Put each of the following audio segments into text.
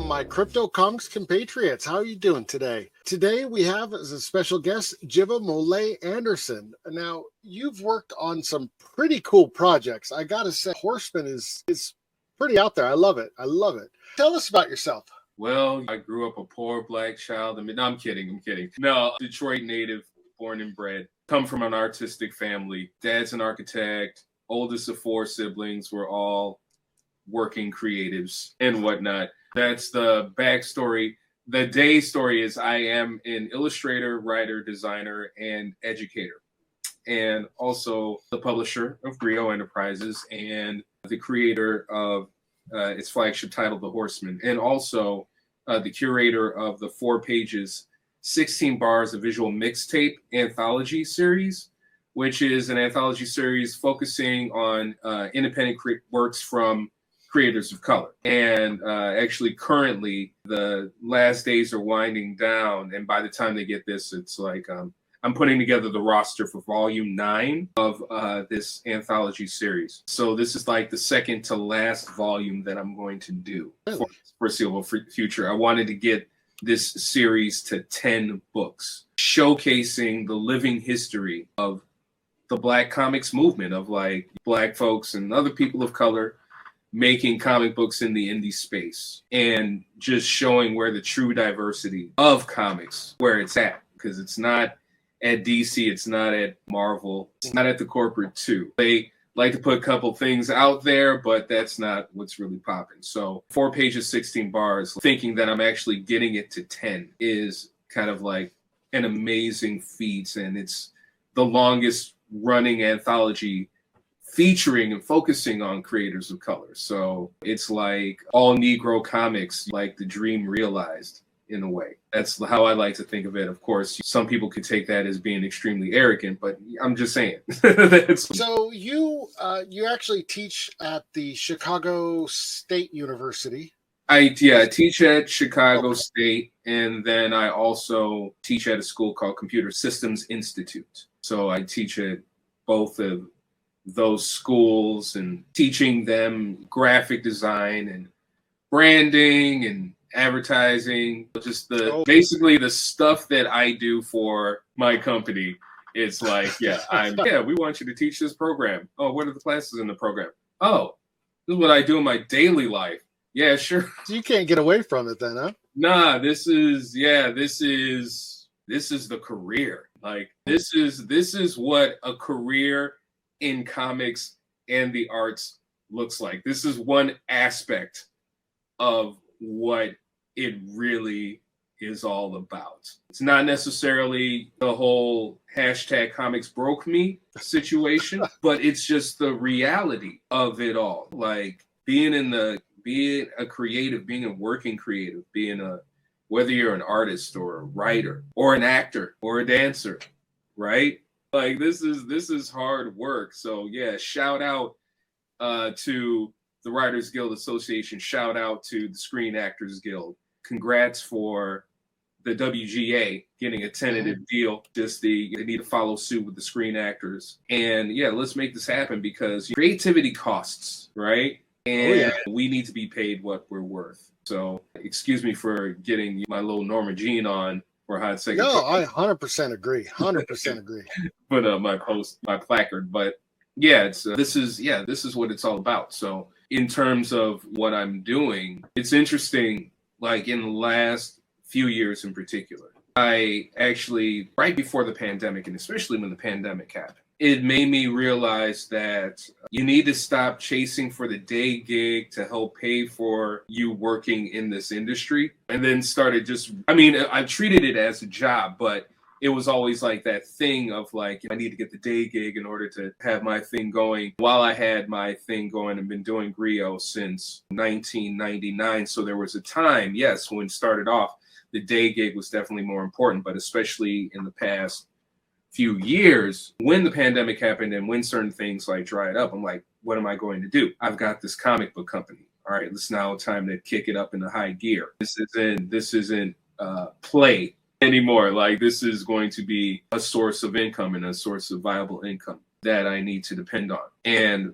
my CryptoComics compatriots. How are you doing today? Today we have as a special guest, Jiba Molei Anderson. Now, you've worked on some pretty cool projects. I gotta say, Horsemen is pretty out there. I love it. I love it. Tell us about yourself. Well, I grew up a poor black child. No, I'm kidding. No, Detroit native, born and bred. Come from an artistic family. Dad's an architect. Oldest of 4 siblings. We're all working creatives and whatnot. That's the backstory. The day story is I am an illustrator, writer, designer, and educator, and also the publisher of Griot Enterprises and the creator of its flagship title, The Horsemen, and also the curator of the 4 pages, 16 bars of Visual Mixtape anthology series, which is an anthology series focusing on independent works from creators of color. And actually currently the last days are winding down, and by the time they get this, it's like I'm putting together the roster for volume 9 of this anthology series. So this is like the second to last volume that I'm going to do for the foreseeable future. I wanted to get this series to 10 books showcasing the living history of the Black comics movement, of like Black folks and other people of color making comic books in the indie space, and just showing where the true diversity of comics, where it's at, because it's not at DC, it's not at Marvel, it's not at the corporate too. They like to put a couple things out there, but that's not what's really popping. So 4 pages, 16 bars, thinking that I'm actually getting it to 10 is kind of like an amazing feat, and it's the longest running anthology featuring and focusing on creators of color. So it's like all Negro comics, like the dream realized in a way. That's how I like to think of it. Of course, some people could take that as being extremely arrogant, but I'm just saying. So you actually teach at the Chicago State University. I teach at Chicago State, and then I also teach at a school called Computer Systems Institute. So I teach at both of those schools and teaching them graphic design and branding and advertising, just basically the stuff that I do for my company. It's like, we want you to teach this program. Oh, what are the classes in the program? Oh, this is what I do in my daily life. Yeah, sure. So you can't get away from it then, huh? Nah, this is the career. Like this is what a career in comics and the arts looks like. This is one aspect of what it really is all about. It's not necessarily the whole hashtag comics broke me situation, but it's just the reality of it all. Like being a creative, being a working creative, whether you're an artist or a writer or an actor or a dancer, right? Like this is hard work. So yeah, shout out to the Writers Guild Association. Shout out to the Screen Actors Guild. Congrats for the WGA getting a tentative deal. They need to follow suit with the Screen Actors. And yeah, let's make this happen, because creativity costs, right? And we need to be paid what we're worth. So excuse me for getting my little Norma Jean on for a hot second. No, I 100% agree. 100% agree. But my placard. But yeah, this is what it's all about. So in terms of what I'm doing, it's interesting. Like in the last few years in particular, I actually, right before the pandemic, and especially when the pandemic happened, it made me realize that you need to stop chasing for the day gig to help pay for you working in this industry. And then I treated it as a job, but it was always like that thing of like, I need to get the day gig in order to have my thing going. While I had my thing going and been doing Griot since 1999. So there was a time, yes, when it started off, the day gig was definitely more important, but especially in the past few years, when the pandemic happened and when certain things like dried up, I'm like, what am I going to do? I've got this comic book company. All right, it's now time to kick it up into high gear. This isn't play anymore. Like this is going to be a source of income and a source of viable income that I need to depend on. And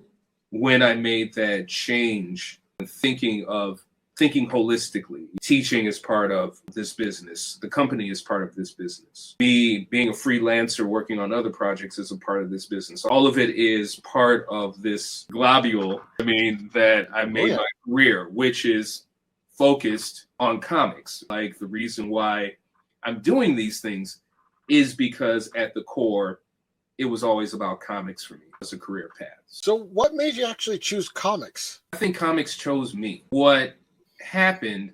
when I made that change, thinking of thinking holistically. Teaching is part of this business. The company is part of this business. Me being a freelancer working on other projects is a part of this business. All of it is part of this globule, that I made my career, which is focused on comics. Like, the reason why I'm doing these things is because at the core, it was always about comics for me as a career path. So what made you actually choose comics? I think comics chose me. What happened,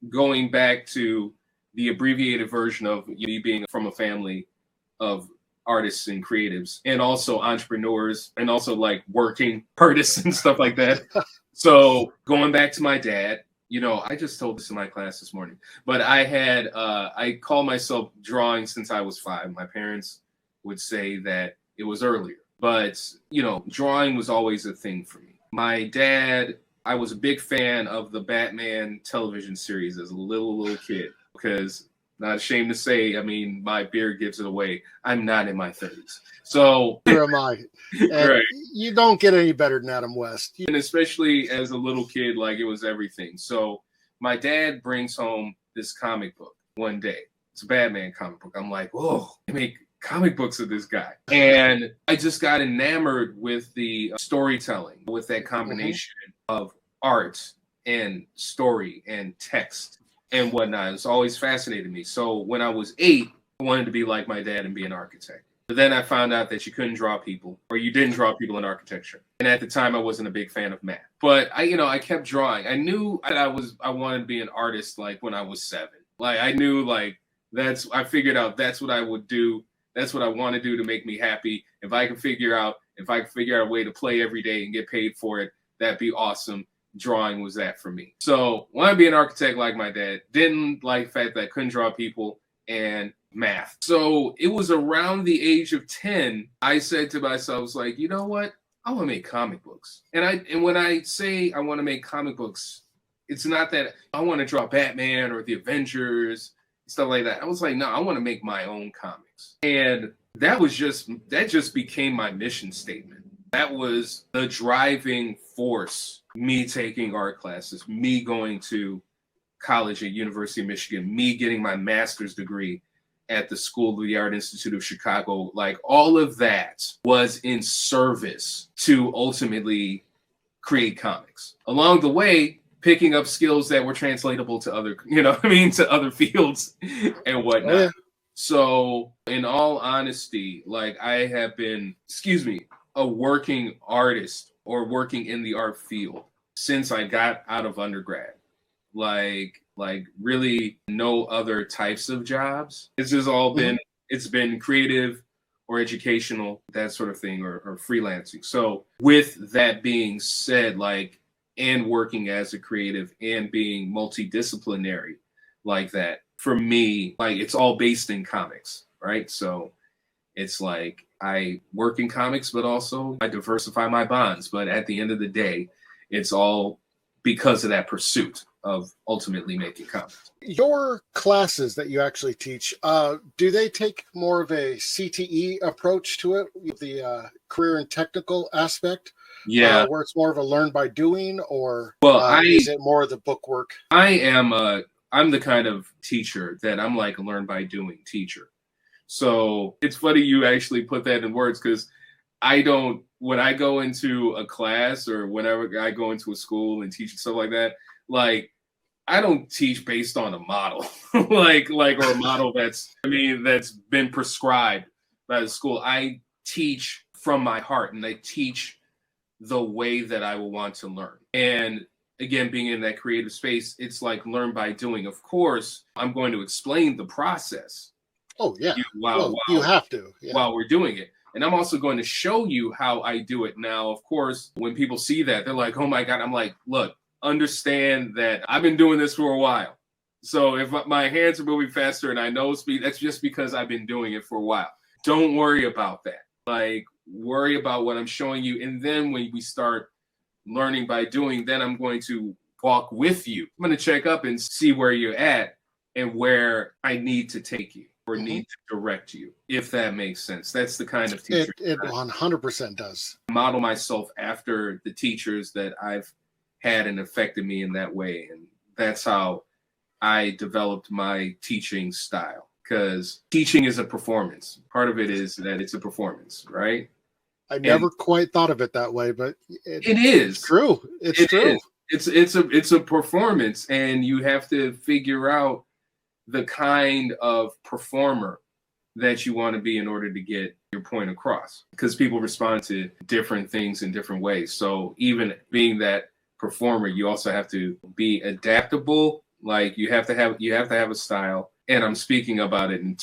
going back to the abbreviated version of me being from a family of artists and creatives, and also entrepreneurs, and also like working artists and stuff like that. So going back to my dad, I just told this in my class this morning, but I call myself drawing since I was 5. My parents would say that it was earlier, but drawing was always a thing for me. My dad, I was a big fan of the Batman television series as a little kid, because, not ashamed to say, my beard gives it away, I'm not in my 30s. So where am I? Right. You don't get any better than Adam West. And especially as a little kid, like, it was everything. So my dad brings home this comic book one day. It's a Batman comic book. I'm like, whoa, they make comic books of this guy. And I just got enamored with the storytelling, with that combination of art and story and text and whatnot. It's always fascinated me. So when I was 8, I wanted to be like my dad and be an architect. But then I found out that you couldn't draw people, or you didn't draw people in architecture. And at the time, I wasn't a big fan of math. But I kept drawing. I knew that I wanted to be an artist, like, when I was 7. Like, I knew, like, I figured out that's what I would do. That's what I want to do to make me happy. If I can figure out a way to play every day and get paid for it, that'd be awesome. Drawing was that for me. So wanted to be an architect like my dad. Didn't like the fact that I couldn't draw people and math. So it was around the age of 10, I said to myself, I was like, you know what? I want to make comic books. And when I say I want to make comic books, it's not that I want to draw Batman or the Avengers, stuff like that. I was like, no, I want to make my own comics. And that just became my mission statement. That was the driving force. Me taking art classes, me going to college at University of Michigan, me getting my master's degree at the School of the Art Institute of Chicago. Like, all of that was in service to ultimately create comics. Along the way, picking up skills that were translatable to other, to other fields and whatnot. Oh, yeah. So in all honesty, like, I have been, a working artist or working in the art field since I got out of undergrad. Like really no other types of jobs. It's just all been, it's been creative or educational, that sort of thing, or freelancing. So with that being said, like, and working as a creative and being multidisciplinary like that, for me, like, it's all based in comics, right? So it's like, I work in comics, but also I diversify my bonds. But at the end of the day, it's all because of that pursuit of ultimately making comics. Your classes that you actually teach, do they take more of a CTE approach to it, the career and technical aspect? Yeah. Where it's more of a learn by doing, or is it more of the book work? I'm the kind of teacher that I'm like a learn by doing teacher. So it's funny you actually put that in words, because when I go into a class or whenever I go into a school and teach and stuff like that, like, I don't teach based on a model, like or a model that's been prescribed by the school. I teach from my heart, and I teach the way that I will want to learn. And again, being in that creative space, it's like learn by doing. Of course, I'm going to explain the process. Oh, yeah. You have to. Yeah. While we're doing it. And I'm also going to show you how I do it. Now, of course, when people see that, they're like, oh my God. I'm like, look, understand that I've been doing this for a while. So if my hands are moving faster and I know speed, that's just because I've been doing it for a while. Don't worry about that. Like, worry about what I'm showing you. And then when we start learning by doing, then I'm going to walk with you. I'm going to check up and see where you're at and where I need to take you or need to direct you, if that makes sense. That's the kind of teacher. It 100% does. Model myself after the teachers that I've had and affected me in that way. And that's how I developed my teaching style, because teaching is a performance. Part of it is that it's a performance, right? I never quite thought of it that way, but it is. It's true. It's true. It's a performance, and you have to figure out the kind of performer that you want to be in order to get your point across, because people respond to different things in different ways. So even being that performer, you also have to be adaptable. Like you have to have a style. And I'm speaking about it in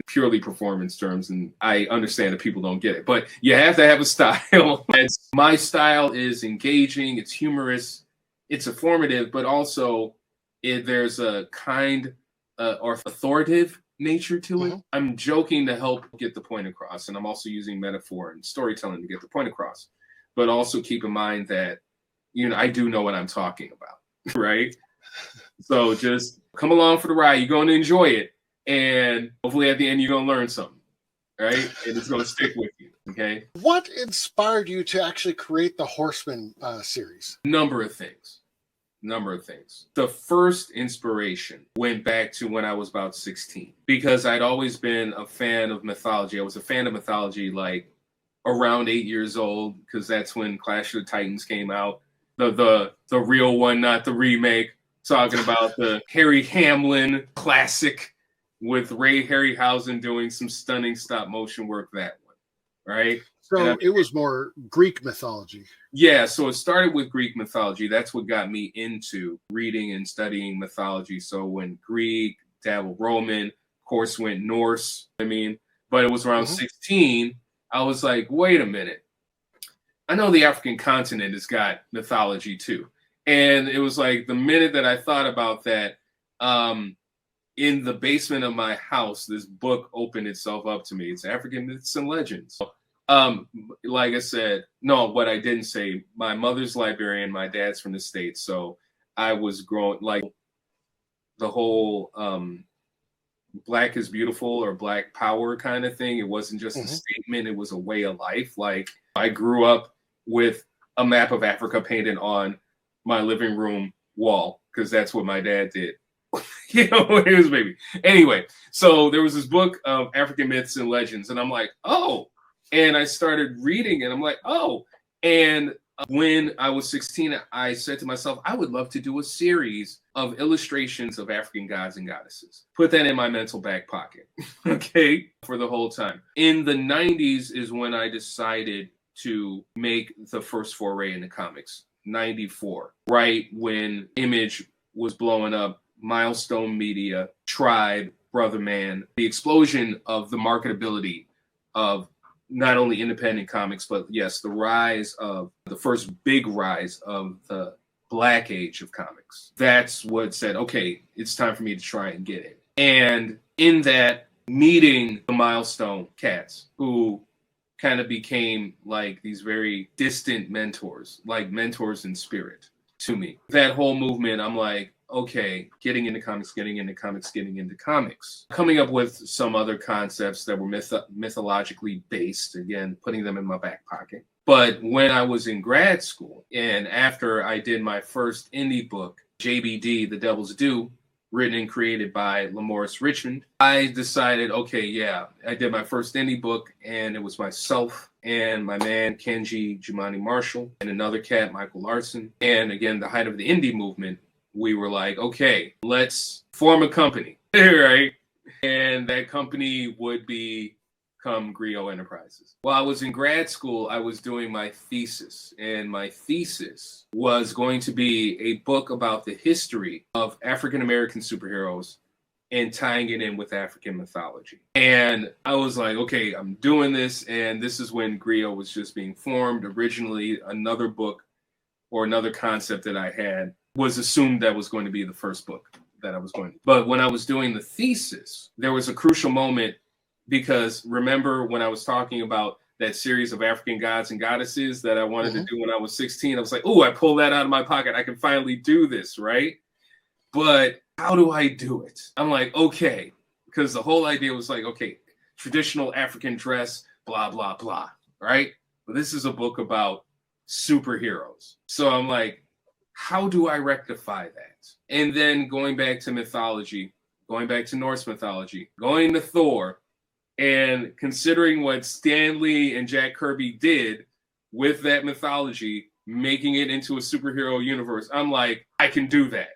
purely performance terms, and I understand that people don't get it, but you have to have a style. My style is engaging, it's humorous, it's informative, but also there's a kind or authoritative nature to it. I'm joking to help get the point across, and I'm also using metaphor and storytelling to get the point across. But also keep in mind that, I do know what I'm talking about, right? So just come along for the ride. You're going to enjoy it. And hopefully at the end, you're going to learn something, right? And it's going to stick with you, okay? What inspired you to actually create the Horsemen series? Number of things. The first inspiration went back to when I was about 16, because I'd always been a fan of mythology. I was a fan of mythology like around 8 years old, because that's when Clash of the Titans came out. The real one, not the remake. Talking about the Harry Hamlin classic with Ray Harryhausen doing some stunning stop motion work, that one, right? So it was more Greek mythology. Yeah, so it started with Greek mythology. That's what got me into reading and studying mythology. So when Greek, dabbled Roman, of course went Norse, but it was around 16, I was like, wait a minute. I know the African continent has got mythology too. And it was like the minute that I thought about that, in the basement of my house, this book opened itself up to me. It's African Myths and Legends. Like I said, no, what I didn't say, my mother's librarian, my dad's from the States. So I was growing like the whole Black is beautiful or Black power kind of thing. It wasn't just a statement. It was a way of life. Like I grew up with a map of Africa painted on my living room wall, because that's what my dad did. When he was a baby. Anyway, so there was this book of African Myths and Legends, and I'm like, oh. And I started reading, and I'm like, oh. And when I was 16, I said to myself, I would love to do a series of illustrations of African gods and goddesses. Put that in my mental back pocket, okay, for the whole time. In the 90s is when I decided to make the first foray into comics. 94, right when Image was blowing up, Milestone Media, Tribe, Brother Man, the explosion of the marketability of not only independent comics, but yes, the first big rise of the Black age of comics. That's what said, okay, it's time for me to try and get it. And in that, meeting the Milestone cats, who kind of became like these very distant mentors, like mentors in spirit to me. That whole movement, I'm like, okay, getting into comics, coming up with some other concepts that were mythologically based, again, putting them in my back pocket. But when I was in grad school, and after I did my first indie book, JBD, The Devil's Due, written and created by Lamorris Richmond, I decided, okay, yeah, I did my first indie book, and it was myself and my man, Kenji Jumani Marshall, and another cat, Michael Larson. And again, the height of the indie movement, we were like, okay, let's form a company, right? And that company would become Griot Enterprises. While I was in grad school, I was doing my thesis, and my thesis was going to be a book about the history of African-American superheroes and tying it in with African mythology. And I was like, okay, I'm doing this. And this is when Griot was just being formed. Originally, another book or another concept that I had was assumed that was going to be the first book that I was going to. But when I was doing the thesis, there was a crucial moment, because remember when I was talking about that series of African gods and goddesses that I wanted to do when I was 16, I was like, oh, I pulled that out of my pocket. I can finally do this, right? But how do I do it? I'm like, okay, because the whole idea was like, okay, traditional African dress, blah, blah, blah, right? But this is a book about superheroes. So I'm like, how do I rectify that? And then going back to mythology, going back to Norse mythology, going to Thor, and considering what Stan Lee and Jack Kirby did with that mythology, making it into a superhero universe, I'm like, I can do that.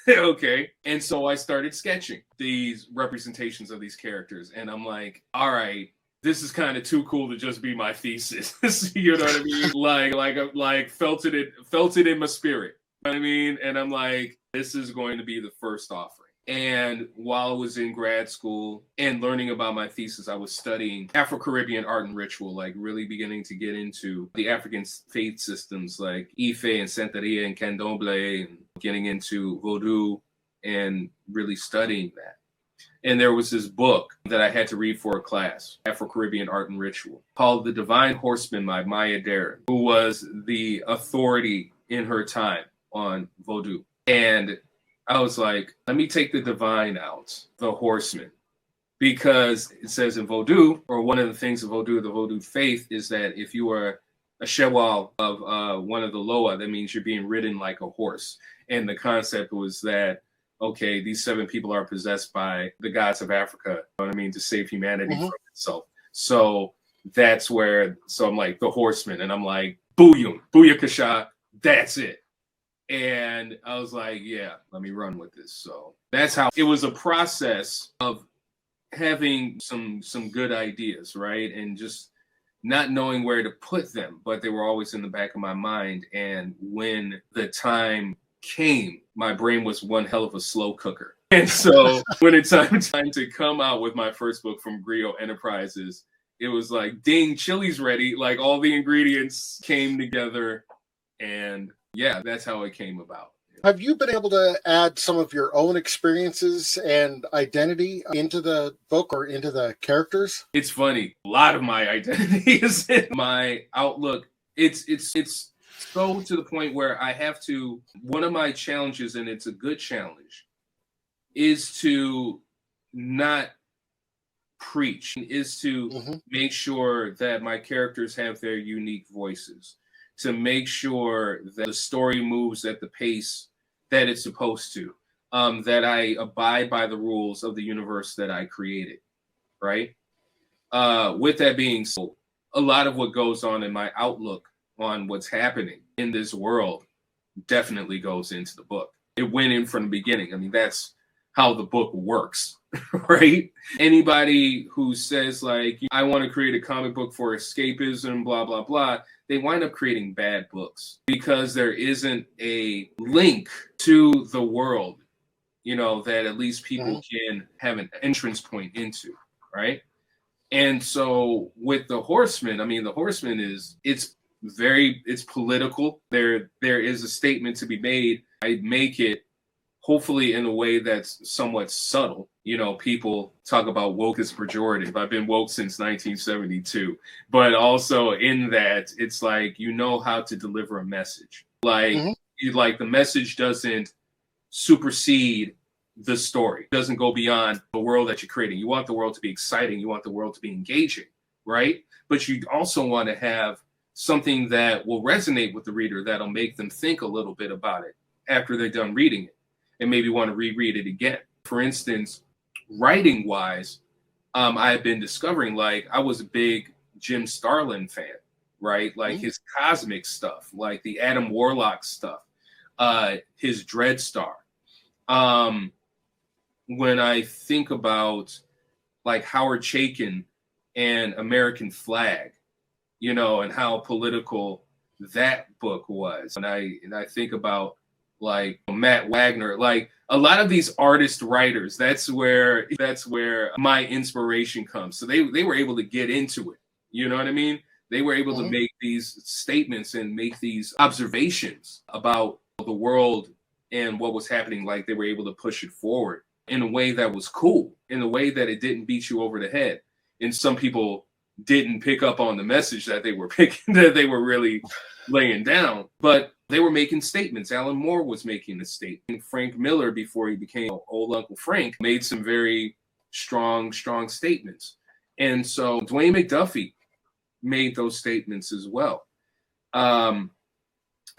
Okay. And so I started sketching these representations of these characters. And I'm like, all right, this is kind of too cool to just be my thesis. You know what I mean? Like felt it in my spirit. You know what I mean? And I'm like, this is going to be the first offering. And while I was in grad school and learning about my thesis, I was studying Afro-Caribbean art and ritual, like really beginning to get into the African faith systems like Ife and Santeria and Candomblé, and getting into Vodou and really studying that. And there was this book that I had to read for a class, Afro-Caribbean art and ritual, called The Divine Horsemen by Maya Deren, who was the authority in her time on Vodou. And I was like, let me take the divine out, the horseman, because it says in Vodou, or one of the things of Vodou, the Vodou faith, is that if you are a shewal of one of the Loa, that means you're being ridden like a horse. And the concept was that, okay, these 7 people are possessed by the gods of Africa, you know what I mean, to save humanity from itself. So that's where, so I'm like, the horseman, and I'm like, booyum, booyakasha, that's it. And I was like, yeah, let me run with this. So that's how it was, a process of having some good ideas, right? And just not knowing where to put them, but they were always in the back of my mind. And when the time came, my brain was one hell of a slow cooker. And so when it's time to come out with my first book from Griot Enterprises, it was like, ding, chili's ready. Like all the ingredients came together, and yeah, that's how it came about. Have you been able to add some of your own experiences and identity into the book or into the characters? It's funny. A lot of my identity is in my outlook. It's so to the point where I have to, one of my challenges, and it's a good challenge, is to not preach, is to make sure that my characters have their unique voices, to make sure that the story moves at the pace that it's supposed to, that I abide by the rules of the universe that I created, right? With that being said, a lot of what goes on in my outlook on what's happening in this world definitely goes into the book. It went in from the beginning. I mean, that's how the book works, right? Anybody who says like, I want to create a comic book for escapism, blah, blah, blah, they wind up creating bad books because there isn't a link to the world, you know, that at least people can have an entrance point into, right? And so with the Horsemen, I mean, the Horsemen it's political. There is a statement to be made. I make it hopefully in a way that's somewhat subtle. You know, people talk about woke as pejorative. I've been woke since 1972. But also in that, it's like, you know how to deliver a message. Like, like the message doesn't supersede the story. It doesn't go beyond the world that you're creating. You want the world to be exciting. You want the world to be engaging, right? But you also want to have something that will resonate with the reader, that'll make them think a little bit about it after they're done reading it and maybe want to reread it again. For instance, writing wise, I've been discovering, like, I was a big Jim Starlin fan, right? Like his cosmic stuff, like the Adam Warlock stuff, his Dreadstar. When I think about like Howard Chaykin and American Flag, you know, and how political that book was. And I think about like Matt Wagner, like a lot of these artist writers, that's where my inspiration comes. So they were able to get into it. You know what I mean? They were able to make these statements and make these observations about the world and what was happening. Like they were able to push it forward in a way that was cool, in a way that it didn't beat you over the head. And some people didn't pick up on the message that they were that they were really laying down, but they were making statements. Alan Moore was making a statement. Frank Miller, before he became Old Uncle Frank, made some very strong statements. And so Dwayne McDuffie made those statements as well.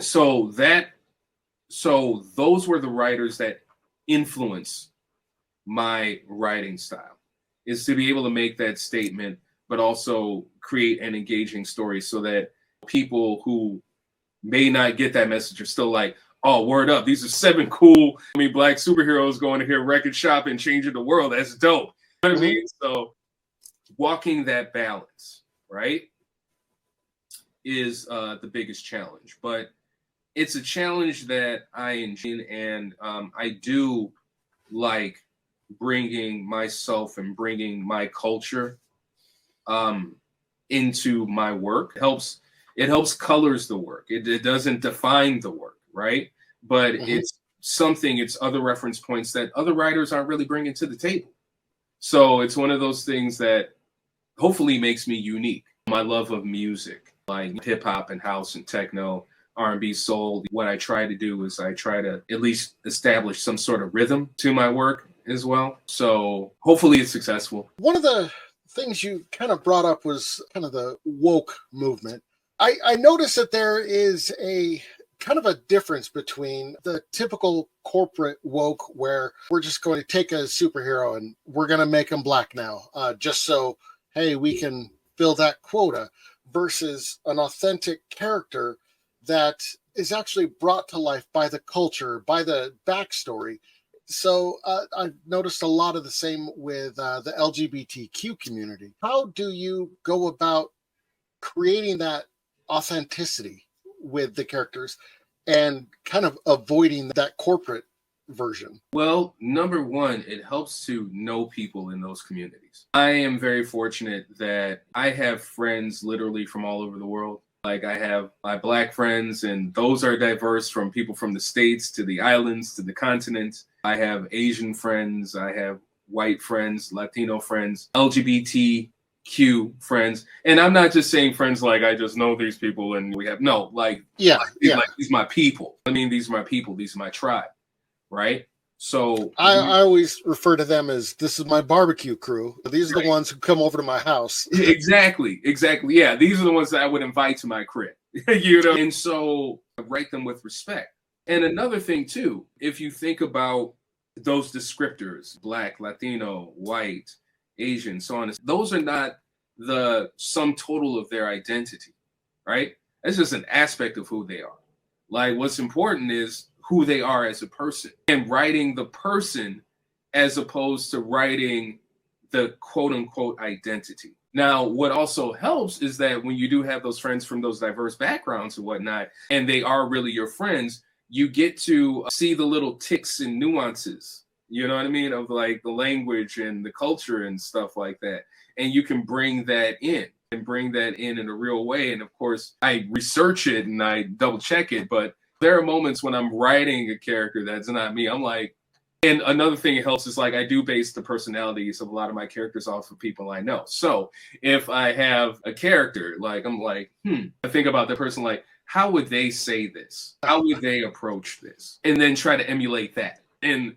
So that So those were the writers that influence my writing style, is to be able to make that statement, but also create an engaging story so that people who may not get that message are still like, oh, word up, these are 7 cool, black superheroes going to here, record shop and changing the world. That's dope. You know what I mean? So walking that balance, right, is the biggest challenge. But it's a challenge that I enjoy, and I do like bringing myself and bringing my culture into my work. It helps colors the work. It doesn't define the work, right? But it's other reference points that other writers aren't really bringing to the table. So it's one of those things that hopefully makes me unique. My love of music, like hip hop and house and techno, R&B, soul. What I try to do is I try to at least establish some sort of rhythm to my work as well. So hopefully it's successful. One of the things you kind of brought up was kind of the woke movement. I noticed that there is a kind of a difference between the typical corporate woke, where we're just going to take a superhero and we're going to make him black now, just so, hey, we can fill that quota, versus an authentic character that is actually brought to life by the culture, by the backstory. So I've noticed a lot of the same with the LGBTQ community. How do you go about creating that authenticity with the characters and kind of avoiding that corporate version? Well, number one, it helps to know people in those communities. I am very fortunate that I have friends literally from all over the world. Like, I have my black friends, and those are diverse, from people from the States to the islands to the continent. I have Asian friends, I have white friends, Latino friends, LGBTQ friends. And I'm not just saying friends like I just know these people and we have, no, like, these are my people. I mean, these are my people, these are my tribe, right? So I always refer to them as, this is my barbecue crew. These are the ones who come over to my house. Exactly. Yeah, these are the ones that I would invite to my crib. You know, and so I write them with respect. And another thing too, if you think about those descriptors, black, Latino, white, Asian, so on, those are not the sum total of their identity, right? That's just an aspect of who they are. Like, what's important is who they are as a person, and writing the person as opposed to writing the quote unquote identity. Now, what also helps is that when you do have those friends from those diverse backgrounds and whatnot, and they are really your friends, you get to see the little ticks and nuances, you know what I mean, of like the language and the culture and stuff like that. And you can bring that in in a real way. And of course, I research it and I double check it, but there are moments when I'm writing a character that's not me. I'm like, and another thing it helps is, like, I do base the personalities of a lot of my characters off of people I know. So if I have a character, like, I'm like, I think about the person, like, how would they say this? How would they approach this? And then try to emulate that in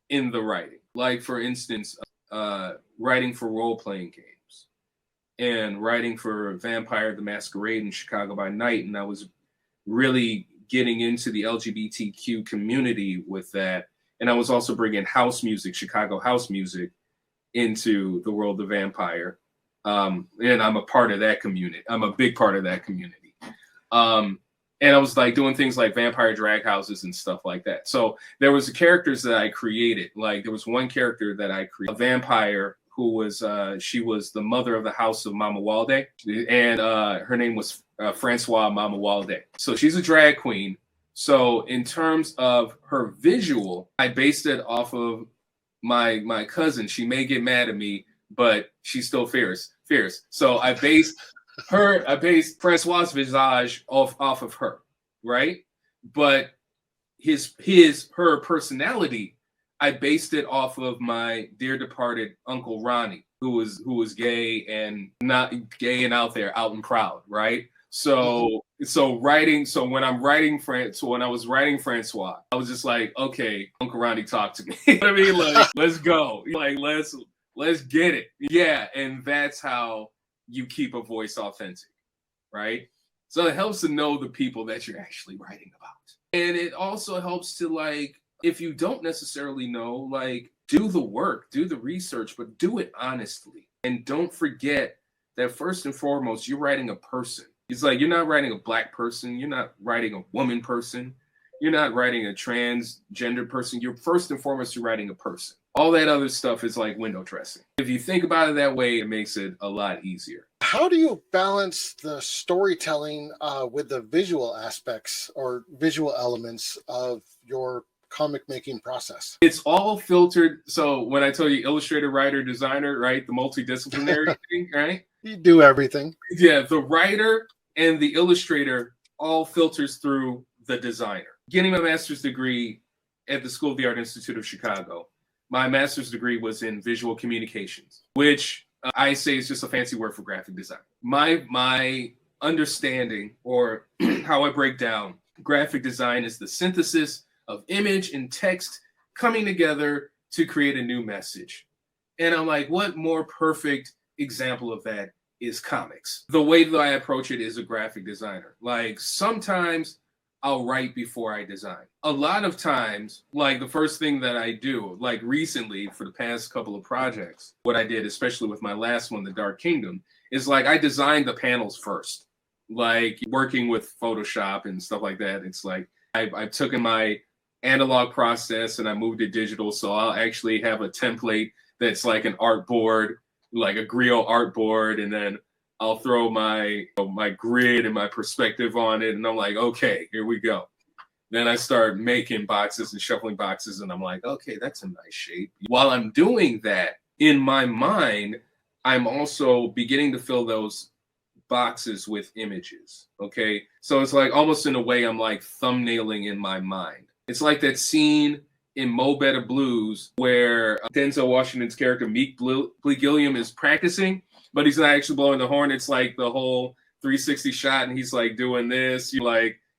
the writing. Like, for instance, writing for role-playing games and writing for Vampire the Masquerade and Chicago by Night. And I was really getting into the LGBTQ community with that. And I was also bringing house music, Chicago house music, into the world of Vampire. And I'm a part of that community. I'm a big part of that community. And I was like doing things like vampire drag houses and stuff like that. So there was characters that I created. Like, there was one character that I created, a vampire who was, she was the mother of the house of Mama Walde. And her name was Francois Mama Walde. So she's a drag queen. So in terms of her visual, I based it off of my cousin. She may get mad at me, but she's still fierce. So I based Francois' visage off of her, right? But her personality, I based it off of my dear departed Uncle Ronnie, who was gay and not gay and out there, out and proud, right? So when I was writing Francois, I was just like, okay, Uncle Ronnie, talk to me. You know what I mean? Like, let's go. Like, let's get it. Yeah, and that's how you keep a voice authentic, right? So it helps to know the people that you're actually writing about. And it also helps to, like, if you don't necessarily know, like, do the work, do the research, but do it honestly. And don't forget that first and foremost, you're writing a person. It's like, you're not writing a black person. You're not writing a woman person. You're not writing a transgender person. You're first and foremost, you're writing a person. All that other stuff is like window dressing. If you think about it that way, it makes it a lot easier. How do you balance the storytelling with the visual aspects or visual elements of your comic making process? It's all filtered. So when I tell you illustrator, writer, designer, right, the multidisciplinary thing, right? You do everything. Yeah, the writer and the illustrator all filters through the designer. Getting my master's degree at the School of the Art Institute of Chicago, my master's degree was in visual communications, which I say is just a fancy word for graphic design. My understanding, or how I break down graphic design, is the synthesis of image and text coming together to create a new message. And I'm like, what more perfect example of that is comics? The way that I approach it is a graphic designer. Like, sometimes I'll write before I design. A lot of times, like, the first thing that I do, like recently for the past couple of projects, what I did, especially with my last one, The Dark Kingdom, is like I designed the panels first. Like, working with Photoshop and stuff like that, it's like I've taken my analog process and I moved it digital. So I'll actually have a template that's like an art board, like a griot art board, and then I'll throw my grid and my perspective on it, and I'm like, okay, here we go. Then I start making boxes and shuffling boxes, and I'm like, okay, that's a nice shape. While I'm doing that, in my mind, I'm also beginning to fill those boxes with images, okay? So it's like, almost in a way, I'm like thumbnailing in my mind. It's like that scene in Mo Better Blues where Denzel Washington's character, Meek Gilliam, is practicing, but he's not actually blowing the horn. It's like the whole 360 shot, and he's like doing this.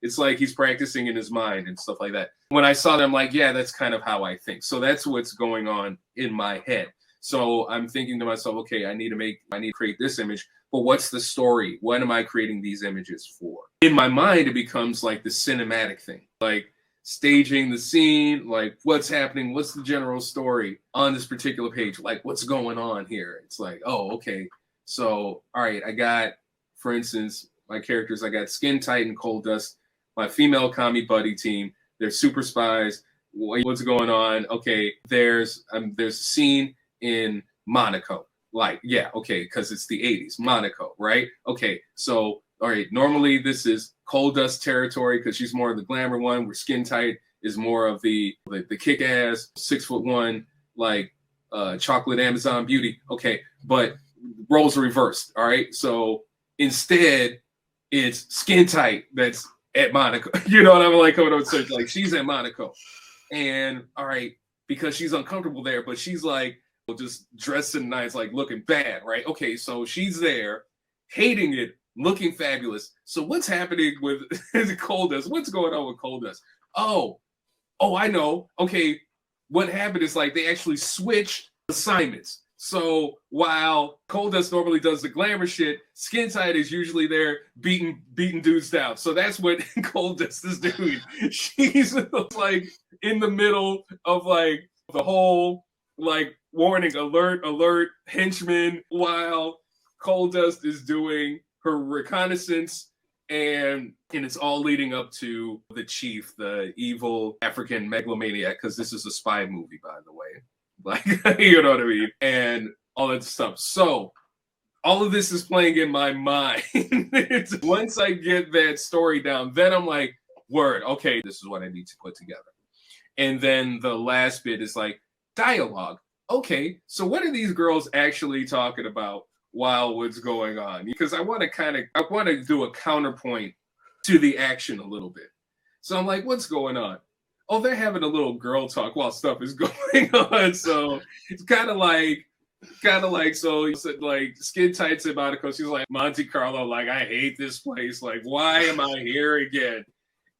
It's like he's practicing in his mind and stuff like that. When I saw that, I'm like, yeah, that's kind of how I think. So that's what's going on in my head. So I'm thinking to myself, okay, I need to create this image, but what's the story? What am I creating these images for? In my mind, it becomes like the cinematic thing, like staging the scene, like what's happening, what's the general story on this particular page, like what's going on here. It's like, oh, okay. So, all right, I got, for instance, my characters, I got Skin Tight and Cold Dust, my female commie buddy team. They're super spies. What's going on? Okay, there's a scene in Monaco. Like, yeah, okay, because it's the 80s, Monaco, right? Okay, so, all right, normally this is Cold Dust territory because she's more of the glamour one, where Skin Tight is more of the kick-ass, 6'1", like chocolate Amazon beauty. Okay, but roles are reversed, all right? So instead, it's Skin Tight that's at Monaco. You know what I'm like, coming up with search, like she's at Monaco. And all right, because she's uncomfortable there, but she's like just dressing nice, like looking bad, right? Okay, so she's there, hating it, looking fabulous. So what's happening with Cold Dust? What's going on with Cold Dust? Oh, I know. Okay, what happened is like they actually switched assignments. So while Cold Dust normally does the glamour shit, Skin Tight is usually there beating dudes down. So that's what Cold Dust is doing. She's like in the middle of like the whole like warning, alert, henchman, while Cold Dust is doing her reconnaissance, and it's all leading up to the chief, the evil African megalomaniac, because this is a spy movie, by the way. Like, you know what I mean? And all that stuff. So all of this is playing in my mind. Once I get that story down, then I'm like, word, okay, this is what I need to put together. And then the last bit is like dialogue. Okay, so what are these girls actually talking about while what's going on? Because I want to do a counterpoint to the action a little bit. So I'm like, what's going on? Oh, they're having a little girl talk while stuff is going on. So it's kind of like, so you said like Skin Tight's in Monaco. She's like, Monte Carlo, like, I hate this place. Like, why am I here again?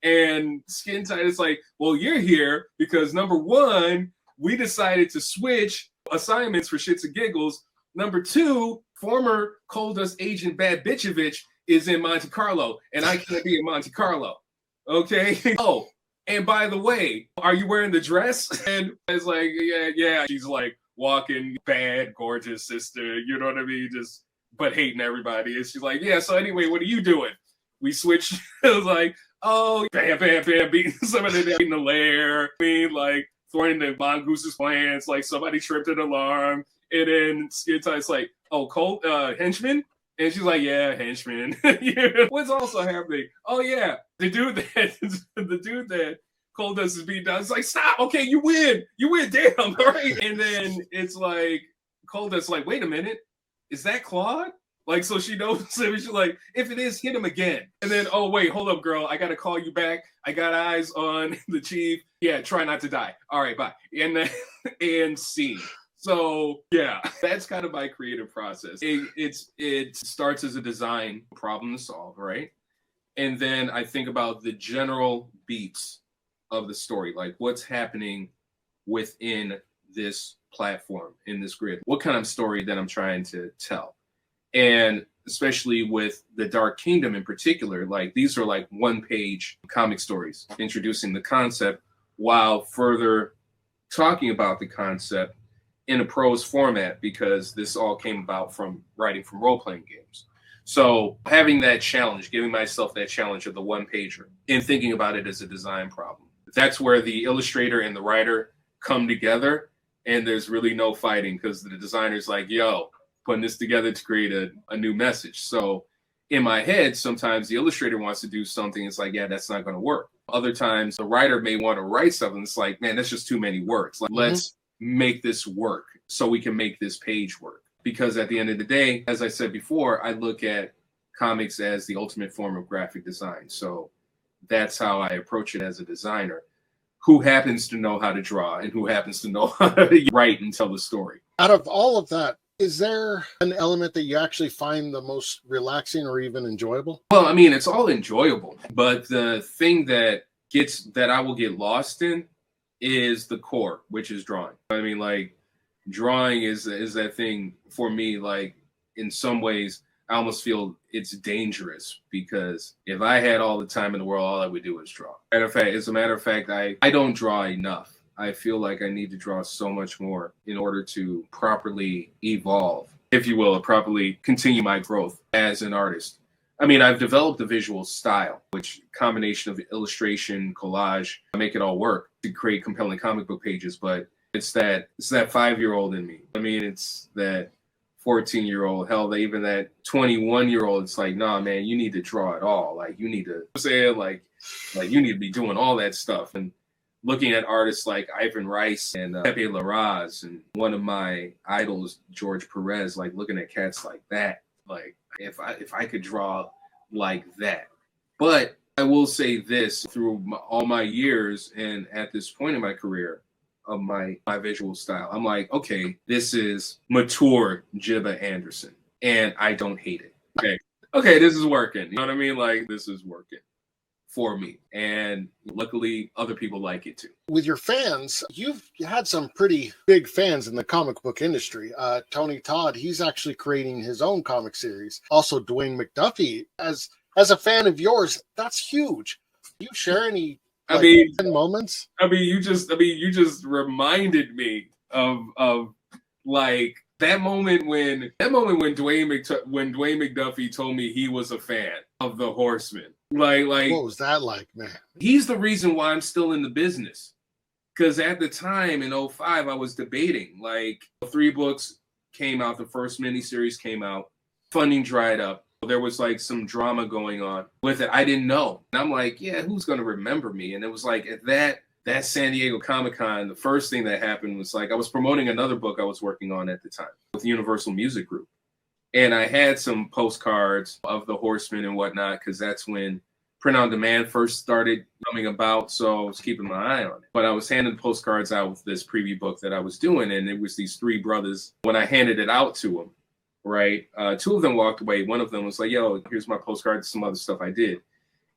And Skin Tight is like, well, you're here because number one, we decided to switch assignments for shits and giggles. Number two, former Cold Dust agent Bad Bitchovich is in Monte Carlo, and I can't be in Monte Carlo. Okay? Oh, And by the way, are you wearing the dress? And it's like, yeah. She's like walking bad, gorgeous sister, you know what I mean? Just, but hating everybody. And she's like, yeah, so anyway, what are you doing? We switched. It was like, oh, bam, beating somebody in the lair. I mean, like, throwing the Mongoose's plants, like somebody tripped an alarm. And then Skid-Tie's like, oh, Colt, henchman? And she's like, yeah, henchman. What's also happening? Oh, yeah, the dude that Coldust is beating down, it's like, stop, okay, you win, damn, all right. And then it's like, Coldust like, wait a minute, is that Claude? Like, so she knows him, she's like, if it is, hit him again. And then, oh, wait, hold up, girl, I gotta call you back. I got eyes on the chief. Yeah, try not to die. All right, bye. And then, and scene. So yeah, that's kind of my creative process. It starts as a design problem to solve, right? And then I think about the general beats of the story, like what's happening within this platform, in this grid. What kind of story that I'm trying to tell? And especially with the Dark Kingdom in particular, like these are like one-page comic stories introducing the concept while further talking about the concept in a prose format, because this all came about from writing from role-playing games. So having that challenge, giving myself that challenge of the one-pager and thinking about it as a design problem. That's where the illustrator and the writer come together, and there's really no fighting because the designer's like, yo, putting this together to create a new message. So in my head, sometimes the illustrator wants to do something. It's like, yeah, that's not going to work. Other times the writer may want to write something. It's like, man, that's just too many words. Like, let's make this work so we can make this page work. Because at the end of the day, as I said before, I look at comics as the ultimate form of graphic design. So that's how I approach it as a designer who happens to know how to draw and who happens to know how to write and tell the story. Out of all of that, is there an element that you actually find the most relaxing or even enjoyable? Well, I mean, it's all enjoyable, but the thing that I will get lost in is the core, which is drawing. I mean, like, drawing is that thing for me. Like, in some ways, I almost feel it's dangerous, because if I had all the time in the world, all I would do is draw. As a matter of fact, I don't draw enough. I feel like I need to draw so much more in order to properly evolve, if you will, or properly continue my growth as an artist. I mean, I've developed a visual style, which combination of illustration, collage, I make it all work to create compelling comic book pages. But it's that 5-year-old in me. I mean, it's that 14-year-old, hell, even that 21-year-old. It's like, nah, man, you need to draw it all. Like, you need to say, like you need to be doing all that stuff. And looking at artists like Ivan Rice and Pepe Larraz, and one of my idols, George Perez, like looking at cats like that, like if I could draw like that. But I will say this, through all my years and at this point in my career of my visual style, I'm like, okay, this is mature Jiba Anderson, and I don't hate it. Okay, this is working. You know what I mean? Like, this is working for me, and luckily other people like it too. With your fans, you've had some pretty big fans in the comic book industry. Tony Todd, he's actually creating his own comic series. Also, Dwayne McDuffie, as a fan of yours, that's huge. Do you share any moments? I mean, you just reminded me of like that moment when Dwayne McDuffie told me he was a fan of the Horsemen. Like, what was that like, man? He's the reason why I'm still in the business. Because at the time in 2005, I was debating. Like, 3 books came out, the first miniseries came out, funding dried up. There was like some drama going on with it. I didn't know. And I'm like, yeah, who's going to remember me? And it was like at that San Diego Comic-Con, the first thing that happened was like I was promoting another book I was working on at the time with Universal Music Group. And I had some postcards of the Horsemen and whatnot, because that's when print on demand first started coming about. So I was keeping my eye on it. But I was handing postcards out with this preview book that I was doing. And it was these 3 brothers. When I handed it out to them, right, 2 of them walked away. One of them was like, yo, here's my postcard, some other stuff I did.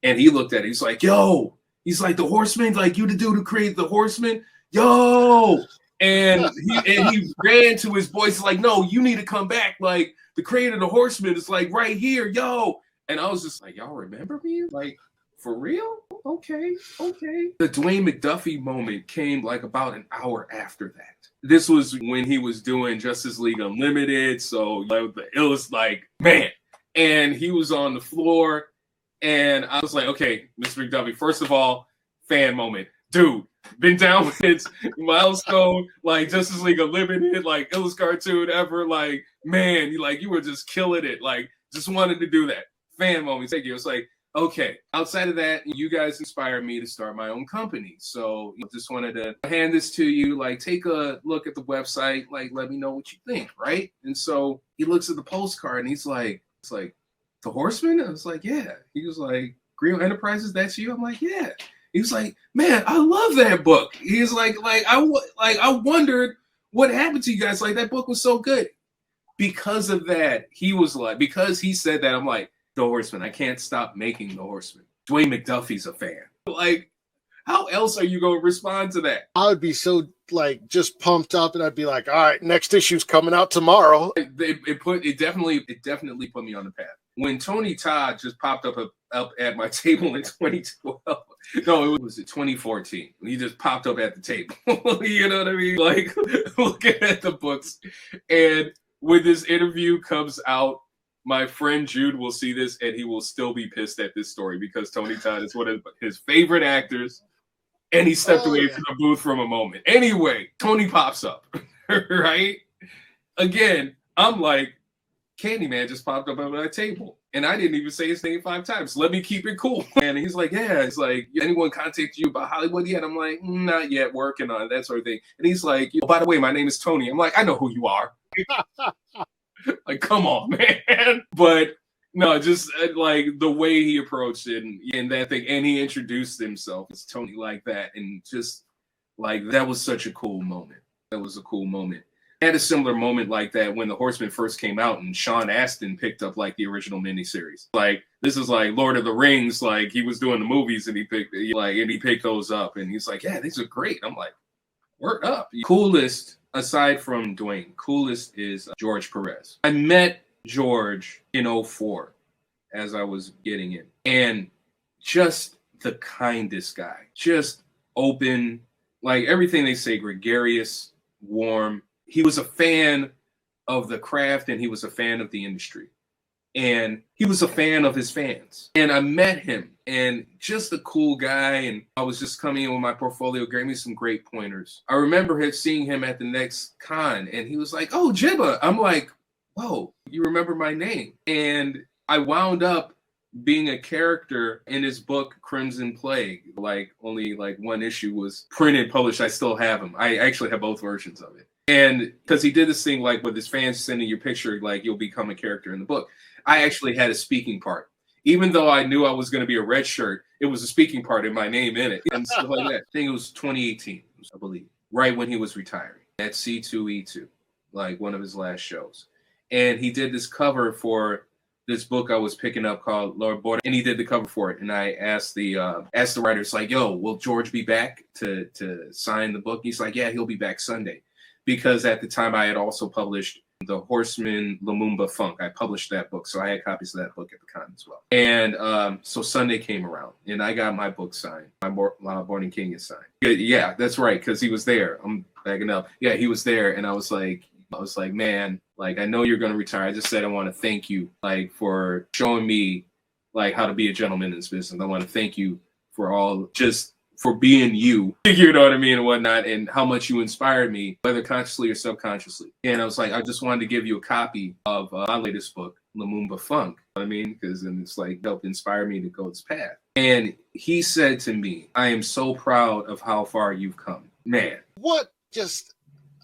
And he looked at it. He's like, yo, he's like, the Horsemen, like you the dude who created the Horsemen? Yo. And he ran to his boys like, no, you need to come back. Like, the creator of the Horsemen is like right here, yo. And I was just like, y'all remember me? Like for real? Okay. The Dwayne McDuffie moment came like about an hour after that. This was when he was doing Justice League Unlimited. So it was like, man. And he was on the floor. And I was like, okay, Mr. McDuffie, first of all, fan moment. Dude, been down with milestone, like Justice League Unlimited, like illest cartoon ever. Like, man, you were just killing it. Like, just wanted to do that. Fan moment. Thank you. It's like, okay, outside of that, you guys inspired me to start my own company. So just wanted to hand this to you, like take a look at the website, like let me know what you think, right? And so he looks at the postcard and he's like, it's like, the Horsemen? I was like, yeah. He was like, Grill Enterprises, that's you? I'm like, yeah. He was like, man, I love that book. He's like I wondered what happened to you guys. Like that book was so good. Because of that, he was like, because he said that, I'm like, The Horsemen. I can't stop making The Horsemen. Dwayne McDuffie's a fan. Like, how else are you going to respond to that? I would be so like just pumped up, and I'd be like, all right, next issue's coming out tomorrow. It definitely put me on the path. When Tony Todd just popped up at my table in 2012, no, it was 2014. He just popped up at the table. You know what I mean? Like looking at the books. And when this interview comes out, my friend Jude will see this and he will still be pissed at this story because Tony Todd is one of his favorite actors. And he stepped away from the booth from a moment. Anyway, Tony pops up, right? Again, I'm like, Candyman just popped up at my table. And I didn't even say his name 5 times. Let me keep it cool. And he's like, yeah. It's like, anyone contact you about Hollywood yet? I'm like, not yet, working on it, that sort of thing. And he's like, oh, by the way, my name is Tony. I'm like, I know who you are. Like, come on, man. But no, just like the way he approached it and that thing. And he introduced himself as Tony like that. And just like, that was such a cool moment. That was a cool moment. I had a similar moment like that when the Horsemen first came out and Sean Astin picked up like the original miniseries. Like this is like Lord of the Rings, like he was doing the movies and he picked those up and he's like, yeah, these are great. I'm like, word up. Coolest, aside from Dwayne, coolest is George Perez. I met George in 2004 as I was getting in, and just the kindest guy, just open, like everything they say, gregarious, warm. He was a fan of the craft and he was a fan of the industry. And he was a fan of his fans. And I met him and just a cool guy. And I was just coming in with my portfolio, gave me some great pointers. I remember seeing him at the next con and he was like, oh, Jiba. I'm like, whoa, you remember my name. And I wound up being a character in his book, Crimson Plague. Like only like one issue was printed, published. I still have him. I actually have both versions of it. And because he did this thing like with his fans sending your picture, like you'll become a character in the book. I actually had a speaking part. Even though I knew I was going to be a red shirt, it was a speaking part in my name in it and stuff like that. I think it was 2018, I believe, right when he was retiring at C2E2, like one of his last shows. And he did this cover for this book I was picking up called Lord Border, and he did the cover for it. And I asked the writers, like, yo, will George be back to sign the book? He's like, yeah, he'll be back Sunday. Because at the time I had also published The Horsemen Lumumba Funk. I published that book, so I had copies of that book at the con as well. And so Sunday came around, and I got my book signed. My Born in King is signed. Yeah, that's right, because he was there. I'm backing up. Yeah, he was there, and I was like, man, like, I know you're going to retire. I just said I want to thank you, like, for showing me, like, how to be a gentleman in this business. I want to thank you for for being you, you know what I mean, and whatnot, and how much you inspired me, whether consciously or subconsciously. And I was like, I just wanted to give you a copy of my latest book, Lumumba Funk, you know what I mean, because it's like helped inspire me to go this path. And he said to me, I am so proud of how far you've come. Man. What just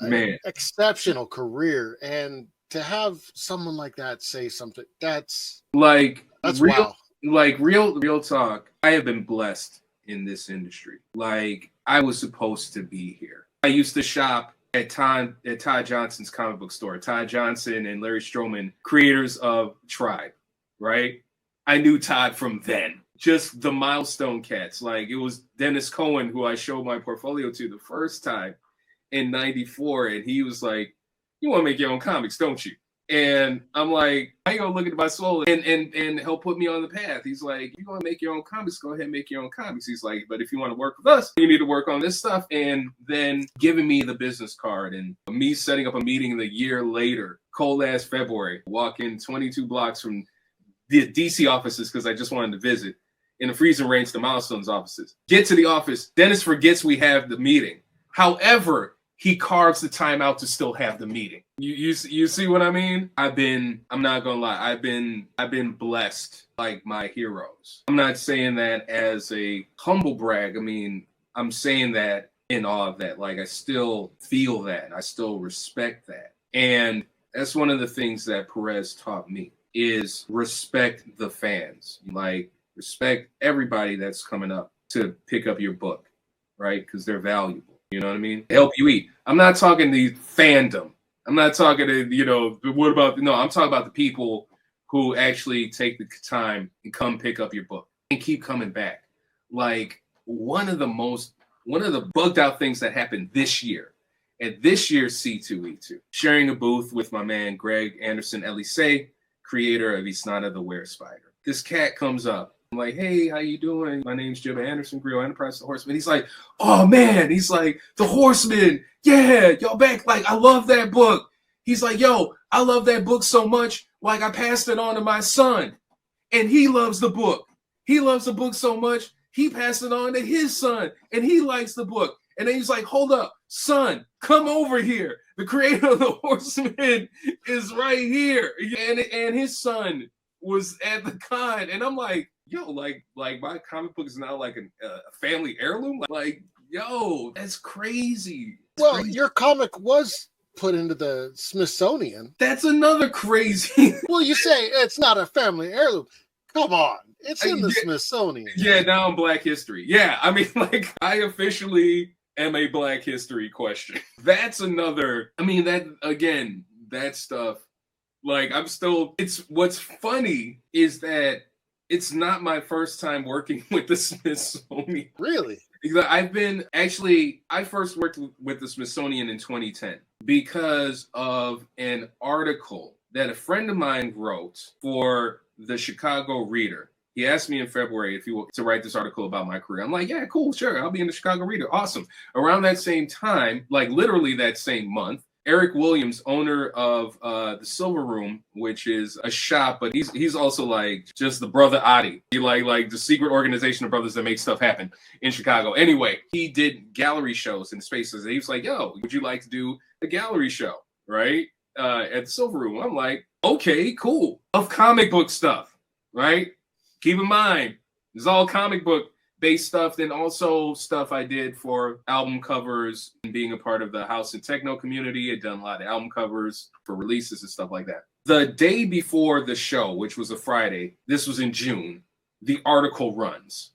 an exceptional career. And to have someone like that say something, that's real. Wow. Like real talk. I have been blessed in this industry. Like, I was supposed to be here. I used to shop at Todd Johnson's comic book store. Todd Johnson and Larry Stroman, creators of Tribe, right? I knew Todd from then. Just the milestone cats. Like, it was Dennis Cohen who I showed my portfolio to the first time in '94, and he was like, you want to make your own comics, don't you? And I'm like, I ain't gonna look at my soul and help put me on the path. He's like, you're gonna make your own comics, go ahead and make your own comics. He's like, but if you want to work with us, you need to work on this stuff. And then giving me the business card and me setting up a meeting the year later, cold ass February, walking 22 blocks from the DC offices because I just wanted to visit, in the freezing range to Milestone's offices. Get to the office, Dennis forgets we have the meeting. However, he carves the time out to still have the meeting. You see what I mean? I'm not gonna lie, I've been blessed like my heroes. I'm not saying that as a humble brag. I mean, I'm saying that in awe of that. Like, I still feel that. I still respect that. And that's one of the things that Perez taught me, is respect the fans. Like, respect everybody that's coming up to pick up your book, right? Because they're valuable. You know what I mean? Help you eat. I'm not talking the fandom. I'm not talking to, what about, no, I'm talking about the people who actually take the time and come pick up your book and keep coming back. Like, one of the bugged out things that happened this year, at this year's C2E2, sharing a booth with my man, Greg Anderson Elise, creator of Isnada the Were Spider. This cat comes up. I'm like, hey, how you doing? My name's Jiba Anderson, Creator Enterprise, the Horsemen. He's like, oh man, he's like, the Horsemen, yeah, y'all back. Like, I love that book. He's like, yo, I love that book so much, like I passed it on to my son, and he loves the book. He loves the book so much, he passed it on to his son, and he likes the book. And then he's like, hold up, son, come over here. The creator of the Horsemen is right here. And his son was at the con, and I'm like, yo, like my comic book is now like a family heirloom. Like, yo, that's crazy. Well, crazy. Your comic was put into the Smithsonian. That's another crazy. Well, you say it's not a family heirloom. Come on, it's in the Smithsonian. Yeah, now I'm Black History. Yeah, I mean, like, I officially am a Black History question. That's another. I mean, that again, that stuff. Like, it's what's funny is that it's not my first time working with the Smithsonian. Really? I first worked with the Smithsonian in 2010 because of an article that a friend of mine wrote for the Chicago Reader. He asked me in February if he wanted to write this article about my career. I'm like, yeah, cool, sure. I'll be in the Chicago Reader. Awesome. Around that same time, like literally that same month, Eric Williams, owner of the Silver Room, which is a shop, but he's also like just the brother Adi. He like the secret organization of brothers that make stuff happen in Chicago. Anyway, he did gallery shows in spaces. And he was like, yo, would you like to do a gallery show, right? At the Silver Room. I'm like, okay, cool. Of comic book stuff, right? Keep in mind, it's all comic book based stuff, then also stuff I did for album covers and being a part of the house and techno community. I'd done a lot of album covers for releases and stuff like that. The day before the show, which was a Friday, this was in June, the article runs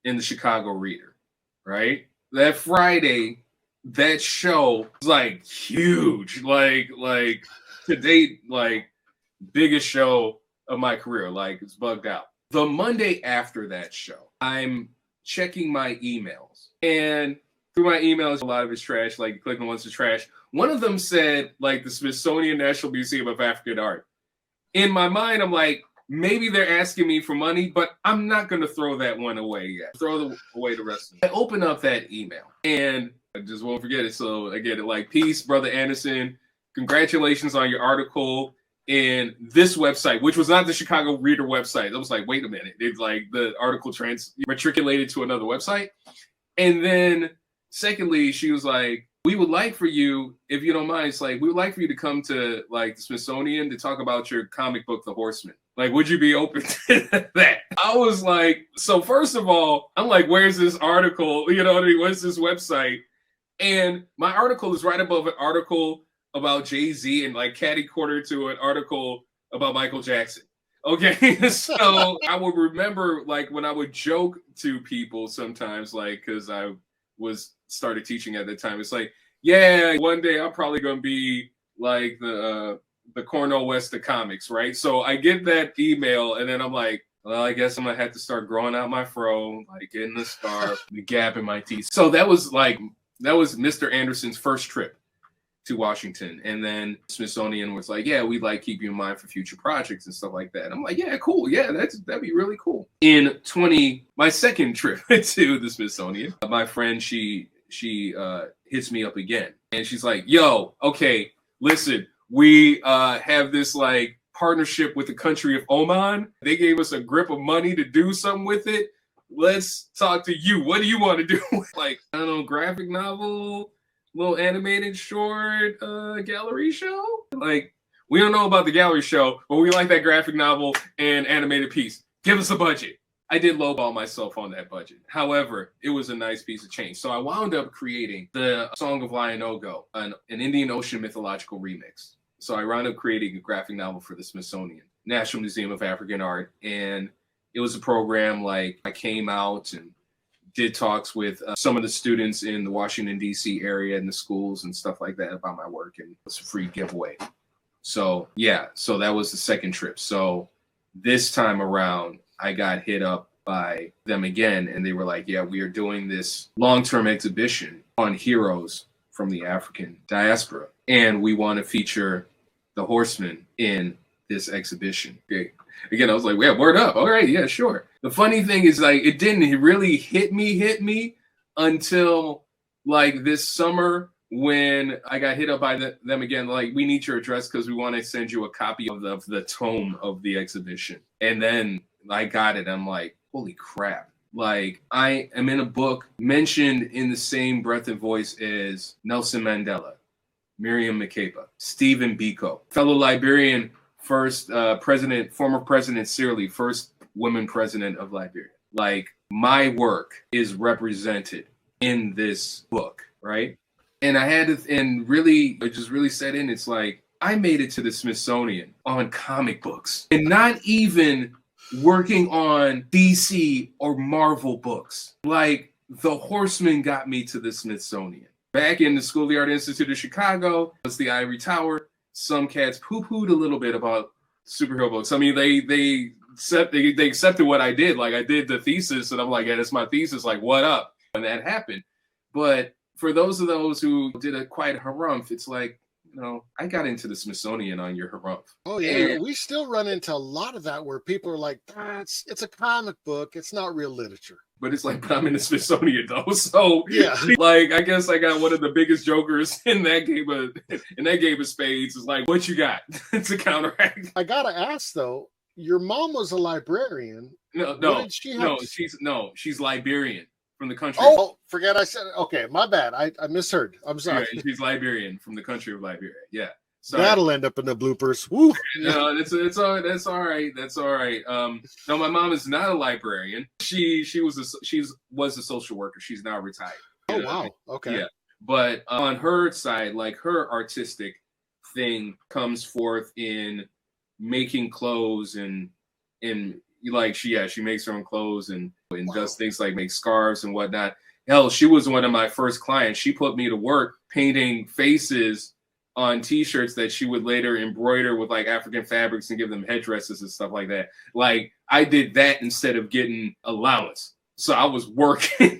in the Chicago Reader, right? That Friday, that show was like huge, like to date, like biggest show of my career. Like, it's bugged out. The Monday after that show, I'm checking my emails, and through my emails, a lot of it's trash. Like, click on ones to trash. One of them said like the Smithsonian National Museum of African Art. In my mind, I'm like, maybe they're asking me for money, but I'm not going to throw that one away yet. Throw away the rest of it. I open up that email, and I just won't forget it. So I get it like, peace, Brother Anderson. Congratulations on your article in this website, which was not the Chicago Reader website. I was like, wait a minute. It's like the article matriculated to another website. And then secondly, she was like, we would like for you, if you don't mind, it's like, we would like for you to come to like the Smithsonian to talk about your comic book, The Horsemen. Like, would you be open to that? I was like, so first of all, I'm like, where's this article? You know what I mean? Where's this website? And my article is right above an article about Jay-Z and like catty corner to an article about Michael Jackson. Okay, so I would remember like when I would joke to people sometimes, like, because I started teaching at the time. It's like, yeah, one day I'm probably gonna be like the Cornel West of comics, right? So I get that email, and then I'm like, well, I guess I'm gonna have to start growing out my fro, like getting the scarf, the gap in my teeth. So that was Mr. Anderson's first trip to Washington. And then Smithsonian was like, yeah, we'd like keep you in mind for future projects and stuff like that. I'm like, yeah, cool. Yeah, that'd be really cool. My second trip to the Smithsonian, my friend, she hits me up again. And she's like, yo, okay, listen, we have this like partnership with the country of Oman. They gave us a grip of money to do something with it. Let's talk to you. What do you want to do? Like, I don't know, graphic novel, little animated short gallery show? Like, we don't know about the gallery show, but we like that graphic novel and animated piece. Give us a budget. I did lowball myself on that budget. However, it was a nice piece of change. So I wound up creating the Song of Lion-O-Go, an Indian Ocean mythological remix. So I wound up creating a graphic novel for the Smithsonian National Museum of African Art. And it was a program like I came out and did talks with some of the students in the Washington, D.C. area and the schools and stuff like that about my work. And it was a free giveaway. So, yeah, so that was the second trip. So this time around, I got hit up by them again, and they were like, yeah, we are doing this long-term exhibition on heroes from the African diaspora, and we want to feature the Horsemen in this exhibition. Okay. Again, I was like, yeah, word up. All right, yeah, sure. The funny thing is, like, it didn't really hit me until, like, this summer when I got hit up by them again, like, we need your address because we want to send you a copy of the tome of the exhibition. And then I got it. I'm like, holy crap. Like, I am in a book mentioned in the same breath and voice as Nelson Mandela, Miriam Makeba, Stephen Biko, fellow Liberian, first former President Sirleaf, first woman president of Liberia. Like, my work is represented in this book, right? And I had to, and really, it just really set in. It's like, I made it to the Smithsonian on comic books and not even working on DC or Marvel books. Like, the Horsemen got me to the Smithsonian. Back in the School of the Art Institute of Chicago, was the Ivory Tower. Some cats poo-pooed a little bit about superhero books. I mean, they accepted what I did. Like, I did the thesis, and I'm like, yeah, that's my thesis. Like, what up? And that happened. But for those who did quite a harumph, it's like, you know, I got into the Smithsonian on your harumph. Oh yeah, and we still run into a lot of that where people are like, it's a comic book, it's not real literature. But it's like, but I'm in the Smithsonian though, so yeah. Like, I guess I got one of the biggest jokers in that game of spades. Is like, what you got to counteract? I gotta ask though, your mom was a librarian. No, she's Liberian. From the country. Oh, forget I said. Okay, my bad. I misheard. I'm sorry. Yeah, she's Liberian, from the country of Liberia. Yeah, sorry. That'll end up in the bloopers. Woo. No, that's all right. That's all right. No, my mom is not a librarian. She was a social worker. She's now retired. Oh wow. Okay. Yeah, but on her side, like, her artistic thing comes forth in making clothes and like she makes her own clothes and does things like make scarves and whatnot. Hell, she was one of my first clients. She put me to work painting faces on t-shirts that she would later embroider with like African fabrics and give them headdresses and stuff like that. Like, I did that instead of getting allowance. So I was working,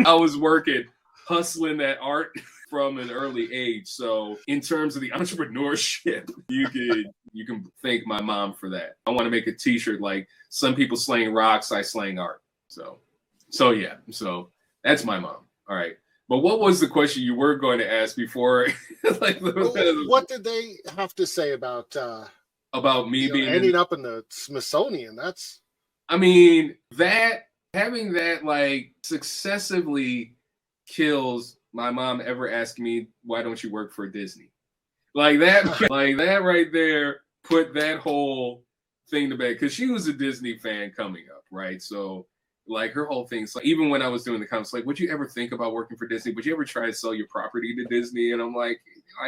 hustling that art from an early age. So in terms of the entrepreneurship, you can thank my mom for that. I want to make a t-shirt like, some people slang rocks, I slang art. So yeah, so that's my mom. All right. But what was the question you were going to ask before? Like, what did they have to say about me being ending up in the Smithsonian? That's, I mean, having that like successively kills my mom ever asking me, why don't you work for Disney? Like that, like that right there put that whole thing to bed, because she was a Disney fan coming up, right? So like, her whole thing, so even when I was doing the comics, like, would you ever think about working for Disney? Would you ever try to sell your property to Disney? And I'm like,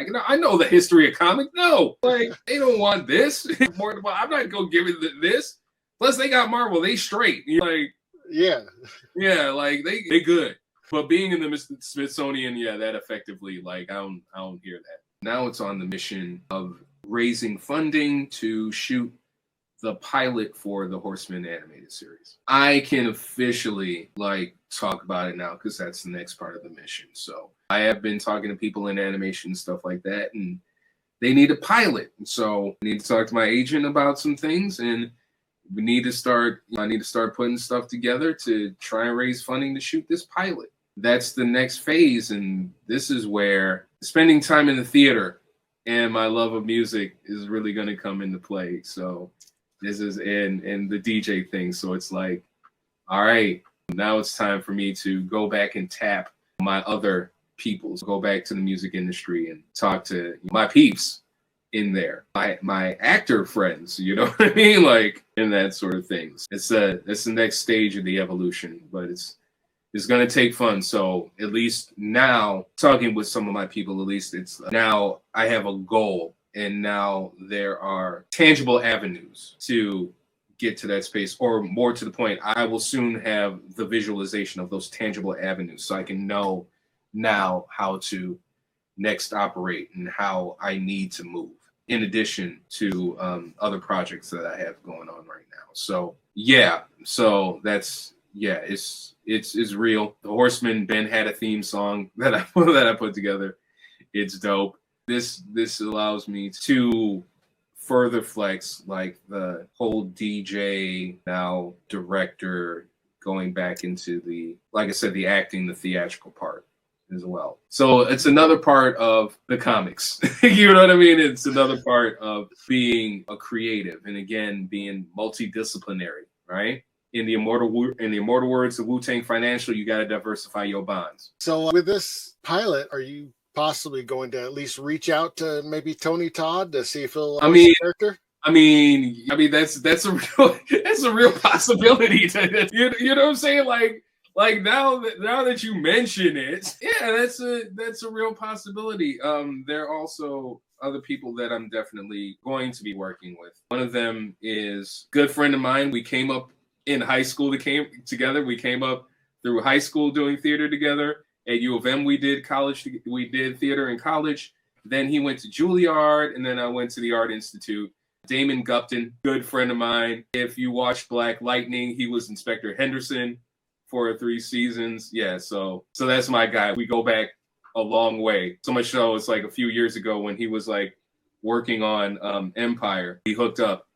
no, I know the history of comics. No, like, they don't want this. I'm not gonna give it this. Plus, they got Marvel. They straight. You're like, yeah, like they good. But being in the Smithsonian, yeah, that effectively, like, I don't hear that. Now it's on the mission of raising funding to shoot the pilot for the Horsemen animated series. I can officially like talk about it now because that's the next part of the mission. So I have been talking to people in animation and stuff like that, and they need a pilot. And so I need to talk to my agent about some things, and we need to start, I need to start putting stuff together to try and raise funding to shoot this pilot. That's the next phase. And this is where spending time in the theater and my love of music is really going to come into play. So this is and the DJ thing. So it's like, all right, now it's time for me to go back and tap my other peoples, go back to the music industry and talk to my peeps in there, my actor friends, you know what I mean? Like, and that sort of things. It's the next stage of the evolution, but it's going to take fun. So at least now, talking with some of my people, at least it's now I have a goal, and now there are tangible avenues to get to that space, or more to the point, I will soon have the visualization of those tangible avenues, so I can know now how to next operate and how I need to move, in addition to other projects that I have going on right now. So yeah, so that's, yeah, it's real. The Horsemen, Ben had a theme song that I put together. It's dope. This allows me to further flex like the whole DJ, now director, going back into the, like I said, the acting, the theatrical part as well. So it's another part of the comics. You know what I mean? It's another part of being a creative, and again, being multidisciplinary, right? In the immortal words of Wu-Tang Financial, you got to diversify your bonds. So with this pilot, are you possibly going to at least reach out to maybe Tony Todd to see if he'll voice the character? I mean, that's a real possibility. You know what I'm saying? Like now that you mention it, yeah, that's a real possibility. There are also other people that I'm definitely going to be working with. One of them is a good friend of mine. We came up in high school. We came up through high school doing theater together. At U of M, we did theater in college. Then he went to Juilliard, and then I went to the Art Institute. Damon Gupton, good friend of mine. If you watch Black Lightning, he was Inspector Henderson for 3 seasons. Yeah, so that's my guy. We go back a long way. So much so, it's like a few years ago when he was like working on Empire, he hooked up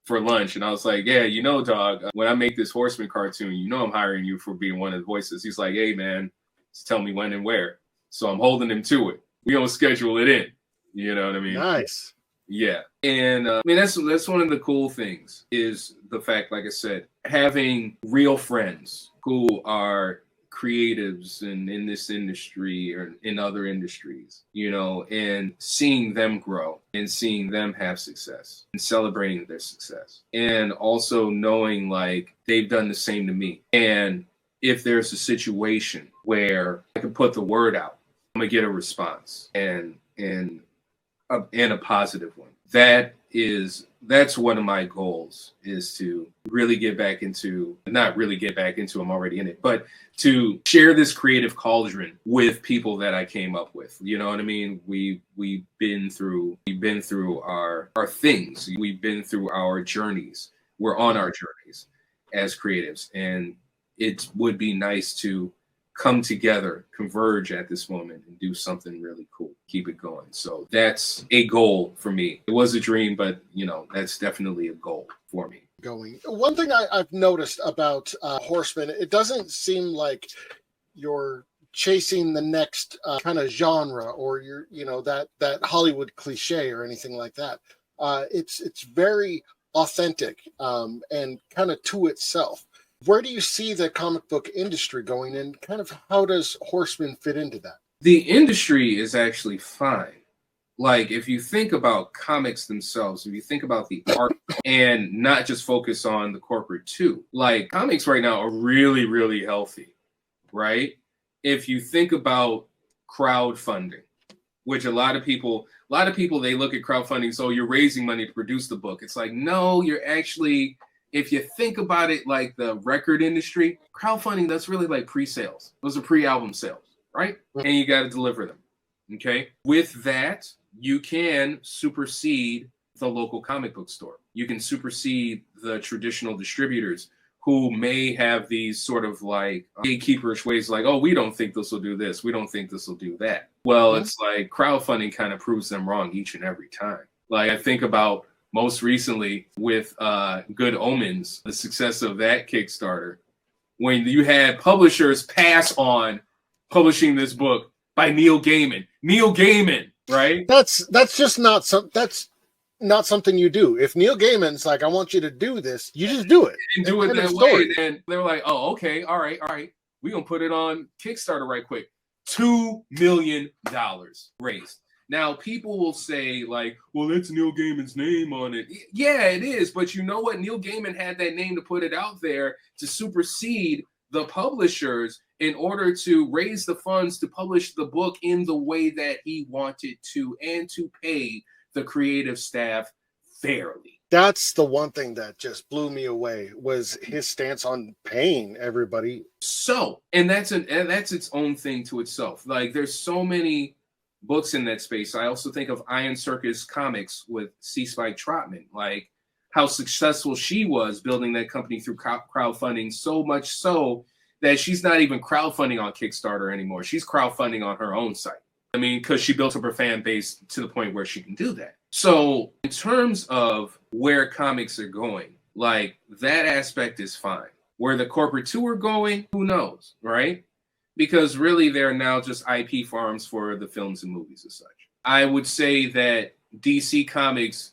for lunch, and I was like, yeah, you know, dog, when I make this Horseman cartoon, you know I'm hiring you for being one of the voices. He's like, hey, man, just tell me when and where. So I'm holding him to it. We don't schedule it in. You know what I mean? Nice. Yeah. And I mean, that's one of the cool things is the fact, like I said, having real friends who are creatives in this industry or in other industries, you know, and seeing them grow and seeing them have success and celebrating their success. And also knowing like they've done the same to me. And if there's a situation where I can put the word out, I'm gonna get a response and a positive one. That's one of my goals, is to really get back into, not really get back into, I'm already in it, but to share this creative cauldron with people that I came up with. You know what I mean? We've been through our things. We've been through our journeys. We're on our journeys as creatives, and it would be nice to come together, converge at this moment, and do something really cool. Keep it going. So that's a goal for me. It was a dream, but you know, that's definitely a goal for me. One thing I've noticed about Horsemen, it doesn't seem like you're chasing the next kind of genre, or that Hollywood cliche or anything like that. It's very authentic and kind of to itself. Where do you see the comic book industry going, and kind of how does Horsemen fit into that? The industry is actually fine. Like, if you think about comics themselves, if you think about the art and not just focus on the corporate too, like comics right now are really, really healthy, right? If you think about crowdfunding, which a lot of people, they look at crowdfunding, so you're raising money to produce the book. It's like, no, you're actually, if you think about it like the record industry, crowdfunding, that's really like pre-sales. Those are pre-album sales, right? And you got to deliver them, okay? With that, you can supersede the local comic book store. You can supersede the traditional distributors who may have these sort of like gatekeeperish ways, like, oh, we don't think this will do this. We don't think this will do that. Well, it's like crowdfunding kind of proves them wrong each and every time. Like I think about most recently with Good Omens, the success of that Kickstarter, when you had publishers pass on publishing this book by Neil Gaiman. Neil Gaiman, right? That's just not not something you do. If Neil Gaiman's like, I want you to do this, you just do it. And do it that way. And they were like, oh, okay, all right. We're going to put it on Kickstarter right quick. $2 million raised. Now, people will say, like, well, it's Neil Gaiman's name on it. Yeah, it is. But you know what? Neil Gaiman had that name to put it out there to supersede the publishers in order to raise the funds to publish the book in the way that he wanted to and to pay the creative staff fairly. That's the one thing that just blew me away was his stance on paying everybody. So, and that's its own thing to itself. Like there's so many books in that space. I also think of Iron Circus Comics with C. Spike Trotman, like how successful she was building that company through crowdfunding, so much so that she's not even crowdfunding on Kickstarter anymore. She's crowdfunding on her own site. I mean, because she built up her fan base to the point where she can do that. So in terms of where comics are going, like that aspect is fine. Where the corporate two are going, who knows, right? Because really they're now just IP farms for the films and movies as such. I would say that DC Comics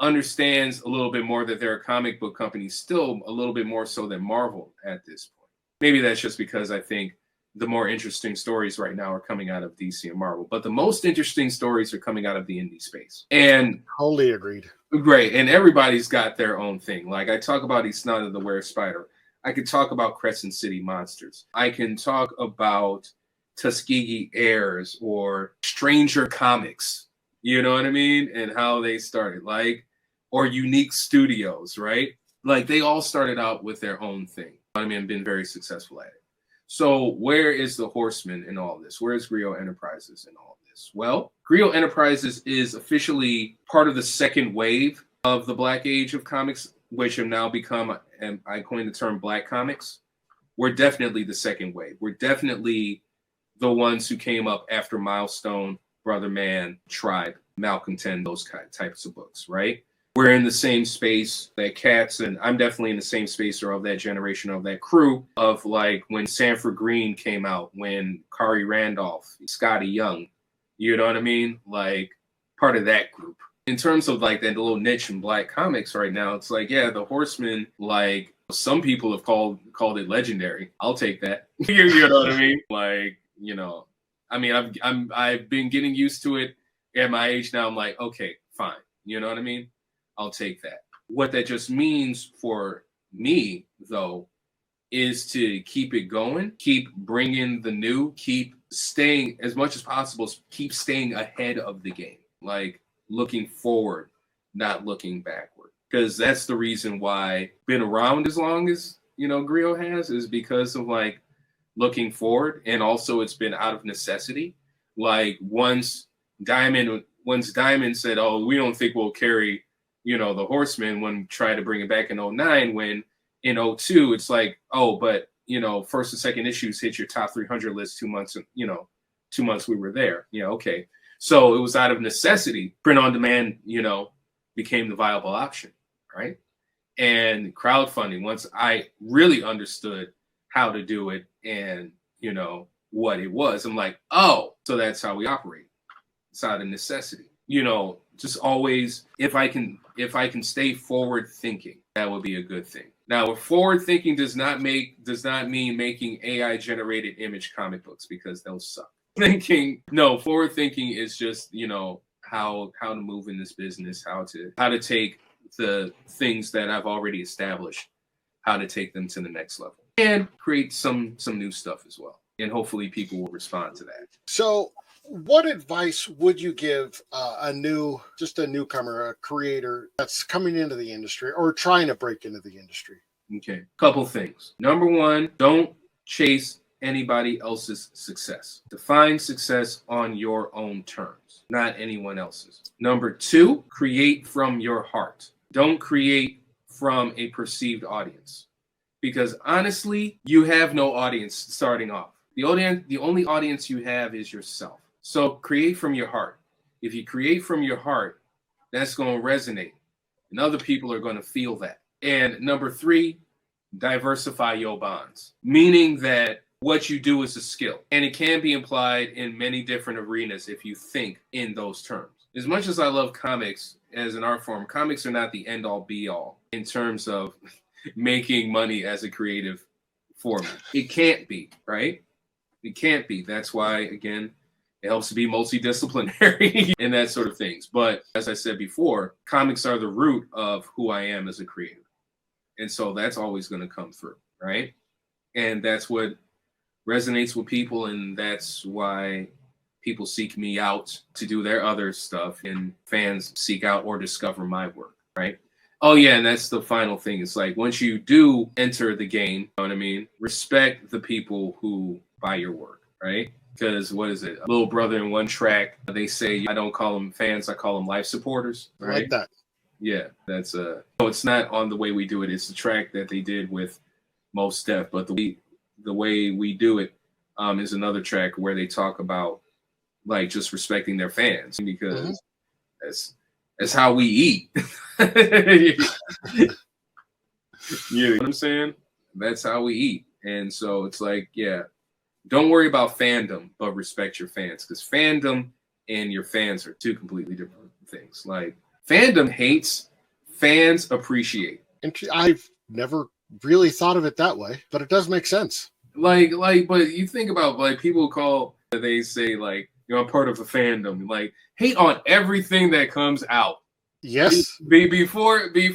understands a little bit more that they're a comic book company, still a little bit more so than Marvel at this point. Maybe that's just because I think the more interesting stories right now are coming out of DC and Marvel, but the most interesting stories are coming out of the indie space. And wholly agreed. Great. And everybody's got their own thing. Like I talk about Isnada the Were Spider. I could talk about Crescent City Monsters. I can talk about Tuskegee Heirs or Stranger Comics. You know what I mean? And how they started, like, or Unique Studios, right? Like they all started out with their own thing. I mean, been very successful at it. So where is the Horsemen in all this? Where is Griot Enterprises in all this? Well, Griot Enterprises is officially part of the second wave of the Black Age of comics, which have now become, and I coined the term Black Comics. We're definitely the second wave. We're definitely the ones who came up after Milestone, Brother Man, Tribe, Malcolm 10, those types of books, right? We're in the same space that Cats, and I'm definitely in the same space or of that generation, of that crew of like when Sanford Green came out, when Kari Randolph, Scotty Young, you know what I mean? Like part of that group. In terms of like that little niche in Black comics right now, it's like, yeah, the Horsemen, like some people have called it legendary. I'll take that. You know what I mean? Like, you know, I mean, I've been getting used to it at my age now. I'm like, okay, fine. You know what I mean? I'll take that. What that just means for me, though, is to keep it going, keep bringing the new, keep staying as much as possible, keep staying ahead of the game, like looking forward, not looking backward. Because that's the reason why I've been around as long as, you know, Griot has, is because of like looking forward. And also it's been out of necessity. Like once Diamond said, oh, we don't think we'll carry, you know, the Horsemen, when tried to bring it back in 09, when in 02, it's like, oh, but, you know, first and second issues hit your top 300 list 2 months, you know, 2 months we were there. Yeah, okay. So it was out of necessity. Print on demand, you know, became the viable option, right? And crowdfunding, once I really understood how to do it and, you know, what it was, I'm like, oh, so that's how we operate. It's out of necessity. You know, just always, if I can stay forward thinking, that would be a good thing. Now, forward thinking does not mean making AI generated image comic books, because they'll suck. Forward thinking is just, you know, how to move in this business, how to take the things that I've already established, how to take them to the next level and create some new stuff as well. And hopefully people will respond to that. So what advice would you give a newcomer, a creator that's coming into the industry or trying to break into the industry? Okay, couple things. Number one, don't chase anybody else's success. Define success on your own terms, not anyone else's. Number two, create from your heart. Don't create from a perceived audience, because honestly, you have no audience starting off. The only audience you have is yourself. So create from your heart. If you create from your heart, that's going to resonate. And other people are going to feel that. And number 3, diversify your bonds. Meaning that what you do is a skill. And it can be implied in many different arenas if you think in those terms. As much as I love comics as an art form, comics are not the end-all be-all in terms of making money as a creative form. It can't be, right? It can't be. That's why, again, it helps to be multidisciplinary and that sort of things. But as I said before, comics are the root of who I am as a creator. And so that's always going to come through, right? And that's what resonates with people, and that's why people seek me out to do their other stuff, and fans seek out or discover my work, right? Oh yeah, and that's the final thing. It's like, once you do enter the game, you know what I mean? Respect the people who buy your work, right? Because what is it? A little brother in one track, they say, I don't call them fans, I call them life supporters, right? I like that. Yeah, that's no, it's not on The Way We Do It. It's the track that they did with Mos Def, but the way we do it is another track where they talk about like just respecting their fans, because that's how we eat. You know what I'm saying? That's how we eat. And so it's like, yeah, don't worry about fandom, but respect your fans, because fandom and your fans are two completely different things. Like, fandom hates, fans appreciate. I've never really thought of it that way, but it does make sense. But you think about, like, people they say, like, you know, I'm part of a fandom, like, hate on everything that comes out. Yes. Before they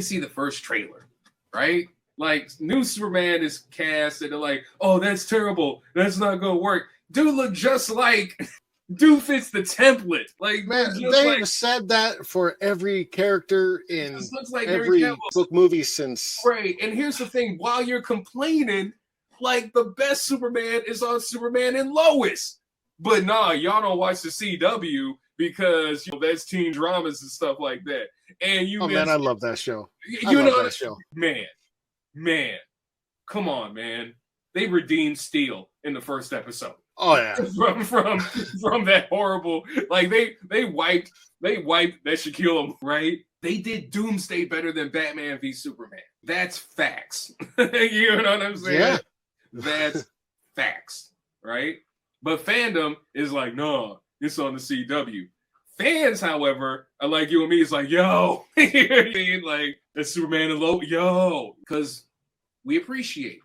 see the first trailer, right? Like, new Superman is cast, and they're like, oh, that's terrible. That's not gonna work. Dude look just like, dude fits the template. Like, man, they've said that for every character in like every book movie since. Right, and here's the thing: while you're complaining, like, the best Superman is on Superman and Lois, but nah, y'all don't watch the CW because, you know, that's teen dramas and stuff like that. And man, I love that show. That show, man, come on, man. They redeemed Steel in the first episode. Oh yeah, from that horrible, like, they wiped that should kill them, right? They did Doomsday better than Batman v Superman. That's facts. You know what I'm saying? Yeah, that's facts, right? But fandom is like, no, it's on the CW. Fans, however, are like you and me. It's like, yo, you know what I mean? Like, that's Superman and Lois, yo, because we appreciate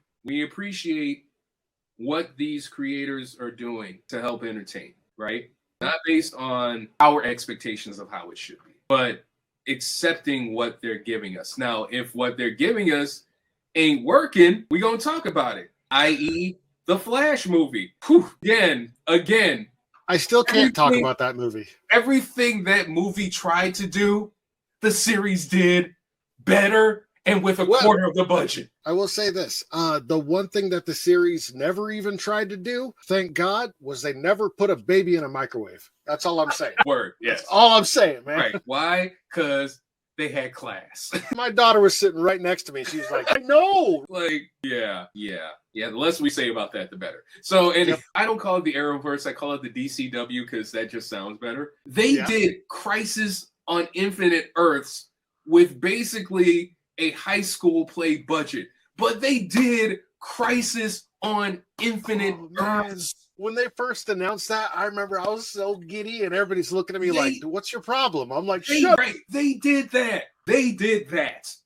what these creators are doing to help entertain, right? Not based on our expectations of how it should be, but accepting what they're giving us. Now, if what they're giving us ain't working, we're going to talk about it, i.e. the Flash movie. Whew, again. I still can't talk about that movie. Everything that movie tried to do, the series did better and with a quarter of the budget. I will say this. The one thing that the series never even tried to do, thank God, was they never put a baby in a microwave. That's all I'm saying. Word, yes. That's all I'm saying, man. Right. Why? Because they had class. My daughter was sitting right next to me. She was like, no. Like, yeah. The less we say about that, the better. So, and I don't call it the Arrowverse. I call it the DCW because that just sounds better. They did Crisis on Infinite Earths with basically a high school play budget, but they did Crisis on Infinite Earths. When they first announced that, I remember I was so giddy, and everybody's looking at me like, what's your problem? I'm like, shut up. They did that.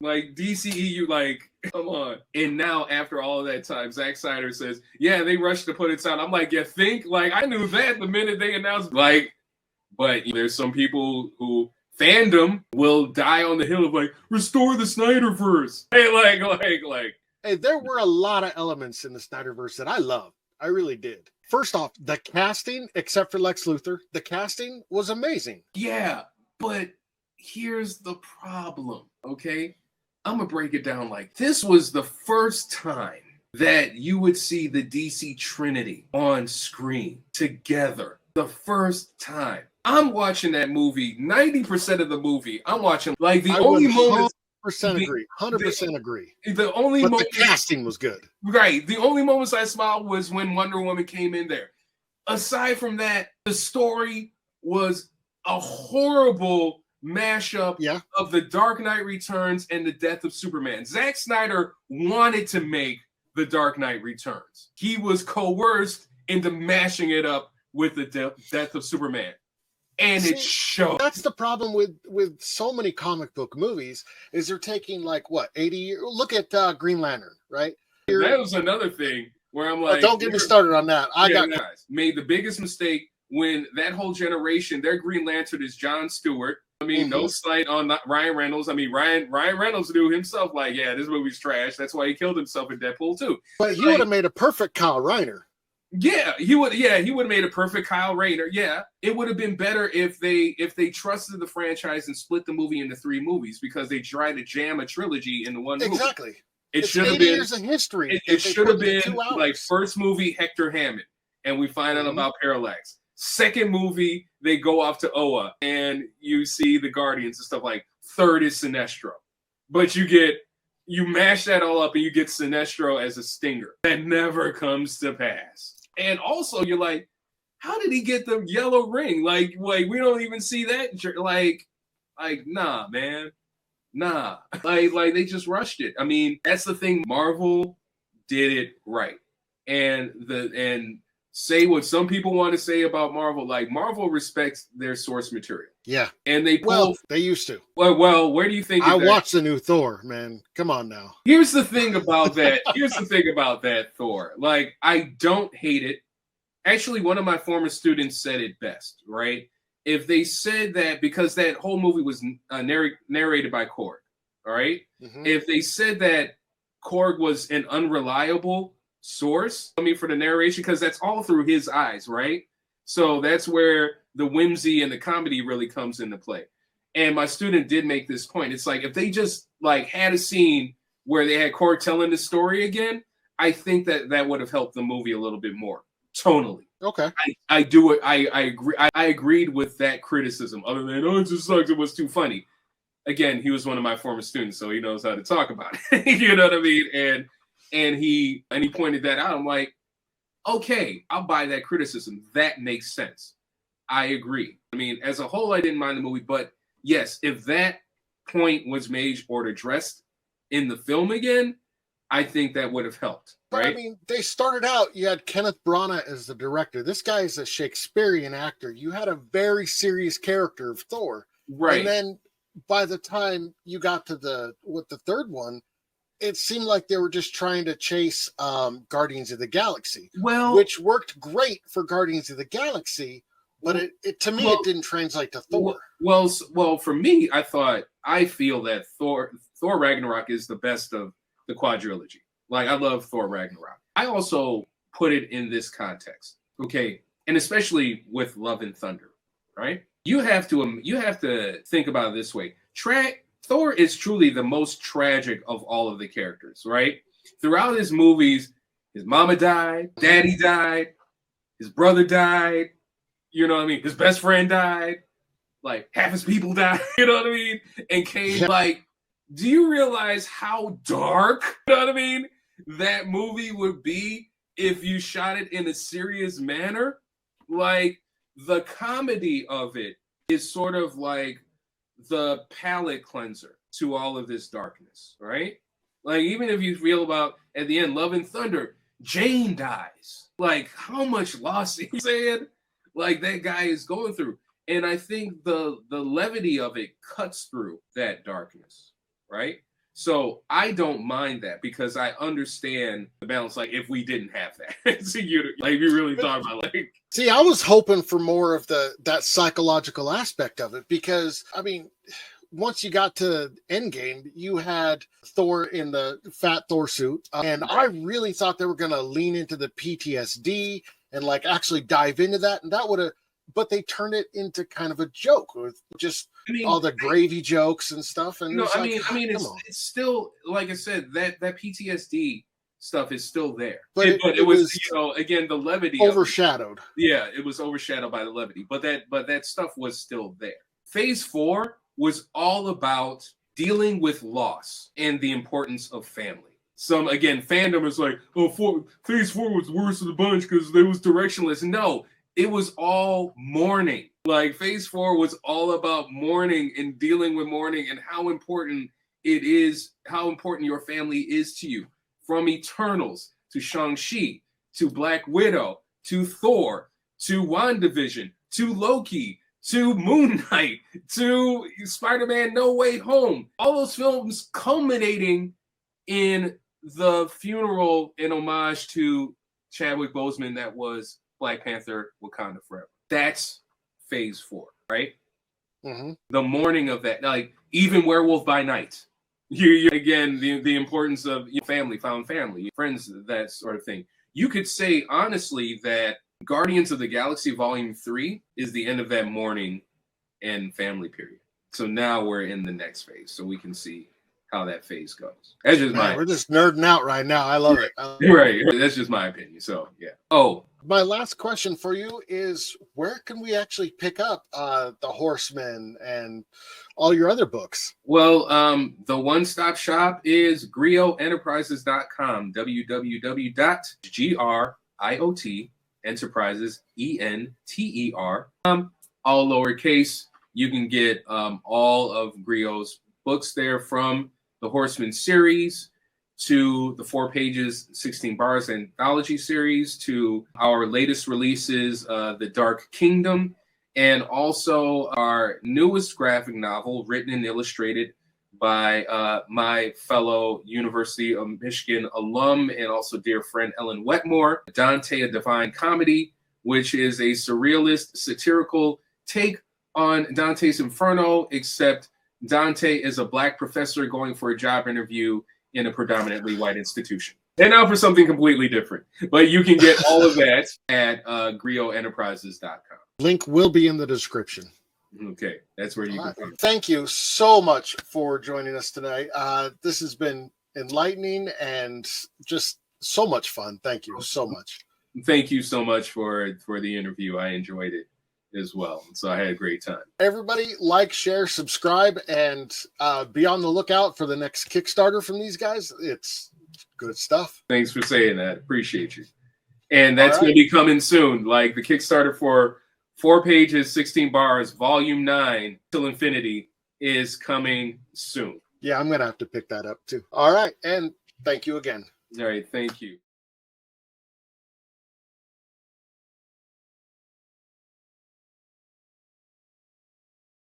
Like, DCEU, like, come on. And now, after all of that time, Zack Snyder says, yeah, they rushed to put it out. I'm like, you think? Like, I knew that the minute they announced, like, but there's some people who fandom will die on the hill of, like, restore the Snyderverse. Hey, like. Hey, there were a lot of elements in the Snyderverse that I loved. I really did. First off, the casting, except for Lex Luthor, the casting was amazing. Yeah, but here's the problem, okay? I'm going to break it down like this was the first time that you would see the DC Trinity on screen together. The first time. I'm watching that movie, 90% of the movie, I'm watching, like, the only moment. 100% agree. 100% agree. The only but the casting was good. Right. The only moments I smiled was when Wonder Woman came in there. aside from that, the story was a horrible mashup of The Dark Knight Returns and the death of Superman. Zack Snyder wanted to make The Dark Knight Returns. He was coerced into mashing it up with the death of Superman. And it showed. That's the problem with so many comic book movies, is they're taking like, what, 80 years? Look at Green Lantern, right? That was another thing where I'm like, don't get me started on that. I made the biggest mistake when that whole generation, their Green Lantern is Jon Stewart. I mean, no slight on Ryan Reynolds. I mean, Ryan Reynolds knew himself, like, yeah, this movie's trash. That's why he killed himself in Deadpool too. But he would have made a perfect Kyle Reiner. Yeah, he would. Yeah, he would have made a perfect Kyle Rayner. Yeah, it would have been better if they trusted the franchise and split the movie into 3 movies, because they tried to jam a trilogy into one movie. Exactly. It should have been years of history. It should have been like first movie Hector Hammond, and we find out about Parallax. Second movie, they go off to Oa, and you see the Guardians and stuff. Like, third is Sinestro, but you mash that all up and you get Sinestro as a stinger. That never comes to pass. And also, you're like, how did he get the yellow ring? Like we don't even see that. Like, nah, man, nah. Like they just rushed it. I mean, that's the thing. Marvel did it right, and say what some people want to say about Marvel. Like, Marvel respects their source material. Yeah, and they used to. Well, where do you think? I watched the new Thor, man. Come on now. Here's the thing about that. Thor. Like, I don't hate it. Actually, one of my former students said it best, right? If they said that, because that whole movie was narrated by Korg, all right? If they said that Korg was an unreliable source, I mean, for the narration, because that's all through his eyes, right? So that's where the whimsy and the comedy really comes into play. And my student did make this point. It's like, if they just like had a scene where they had Korg telling the story again, I think that would have helped the movie a little bit more tonally. Okay. I do it. I agree. I agreed with that criticism, other than, oh, it just sucks, it was too funny. Again, he was one of my former students, so he knows how to talk about it. You know what I mean? And he pointed that out. I'm like, okay, I'll buy that criticism. That makes sense. I agree. I mean, as a whole, I didn't mind the movie, but yes, if that point was made or addressed in the film again, I think that would have helped. Right? But I mean, they started out, you had Kenneth Branagh as the director. This guy is a Shakespearean actor. You had a very serious character of Thor. Right. And then by the time you got to the third one, it seemed like they were just trying to chase Guardians of the Galaxy. Which worked great for Guardians of the Galaxy, but it to me it didn't translate to Thor. Well, for me, I feel that Thor Ragnarok is the best of the quadrilogy. Like, I love Thor Ragnarok. I also put it in this context, okay? And especially with Love and Thunder, right? You have to think about it this way. Thor is truly the most tragic of all of the characters, right? Throughout his movies, his mama died, daddy died, his brother died, you know what I mean? His best friend died, like half his people died, you know what I mean? And came like, do you realize how dark, you know what I mean, that movie would be if you shot it in a serious manner? Like, the comedy of it is sort of like the palate cleanser to all of this darkness, right? Like, even if you feel about, at the end, Love and Thunder, Jane dies. Like, how much loss, you saying? Like, that guy is going through. And I think the levity of it cuts through that darkness, right? So I don't mind that, because I understand the balance. Like, if we didn't have that, so you really thought about, like. See, I was hoping for more of that psychological aspect of it, because I mean, once you got to Endgame, you had Thor in the fat Thor suit, and I really thought they were going to lean into the PTSD and like actually dive into that, and that would have. But they turned it into kind of a joke with just all the gravy jokes and stuff. And it's still, like I said, that PTSD stuff is still there. But it was again, the levity overshadowed. It was overshadowed by the levity. But that stuff was still there. Phase 4 was all about dealing with loss and the importance of family. Fandom is like, Phase 4 was worse of the bunch because they was directionless. No. it was all mourning. Like phase 4 was all about mourning and dealing with mourning and how important it is, how important your family is to you. From Eternals to Shang-Chi to Black Widow to Thor to WandaVision to Loki to Moon Knight to Spider-Man No Way Home. All those films culminating in the funeral in homage to Chadwick Boseman that was Black Panther Wakanda Forever. That's phase 4, right? Mm-hmm. The mourning of that, like even Werewolf by Night. You again, the importance of family, found family, friends, that sort of thing. You could say honestly that Guardians of the Galaxy Volume 3 is the end of that mourning and family period. So now we're in the next phase, so we can see how that phase goes. That's just We're just nerding out right now. I love it. Right. That's just my opinion. So yeah. Oh, my last question for you is, where can we actually pick up the Horsemen and all your other books? Well, the one-stop shop is griotenterprises.com, www.griotenterprises.com, all lowercase. You can get all of Grio's books there, from the Horsemen series to the 4 pages, 16 bars anthology series, to our latest releases, The Dark Kingdom, and also our newest graphic novel, written and illustrated by my fellow University of Michigan alum and also dear friend Ellen Wetmore, Dante, A Divine Comedy, which is a surrealist, satirical take on Dante's Inferno, except Dante is a Black professor going for a job interview in a predominantly white institution. And now for something completely different. But you can get all of that at griotenterprises.com. Link will be in the description. Okay, that's where you can find it. Thank you so much for joining us tonight. This has been enlightening and just so much fun. Thank you so much. Thank you so much for the interview. I enjoyed it as well. So I had a great time. Everybody like, share, subscribe, and be on the lookout for the next Kickstarter from these guys. It's good stuff. Thanks for saying that. Appreciate you. And that's going to be coming soon. Like the Kickstarter for 4 pages, 16 bars, volume 9 till infinity is coming soon. Yeah, I'm going to have to pick that up too. All right. And thank you again. All right. Thank you.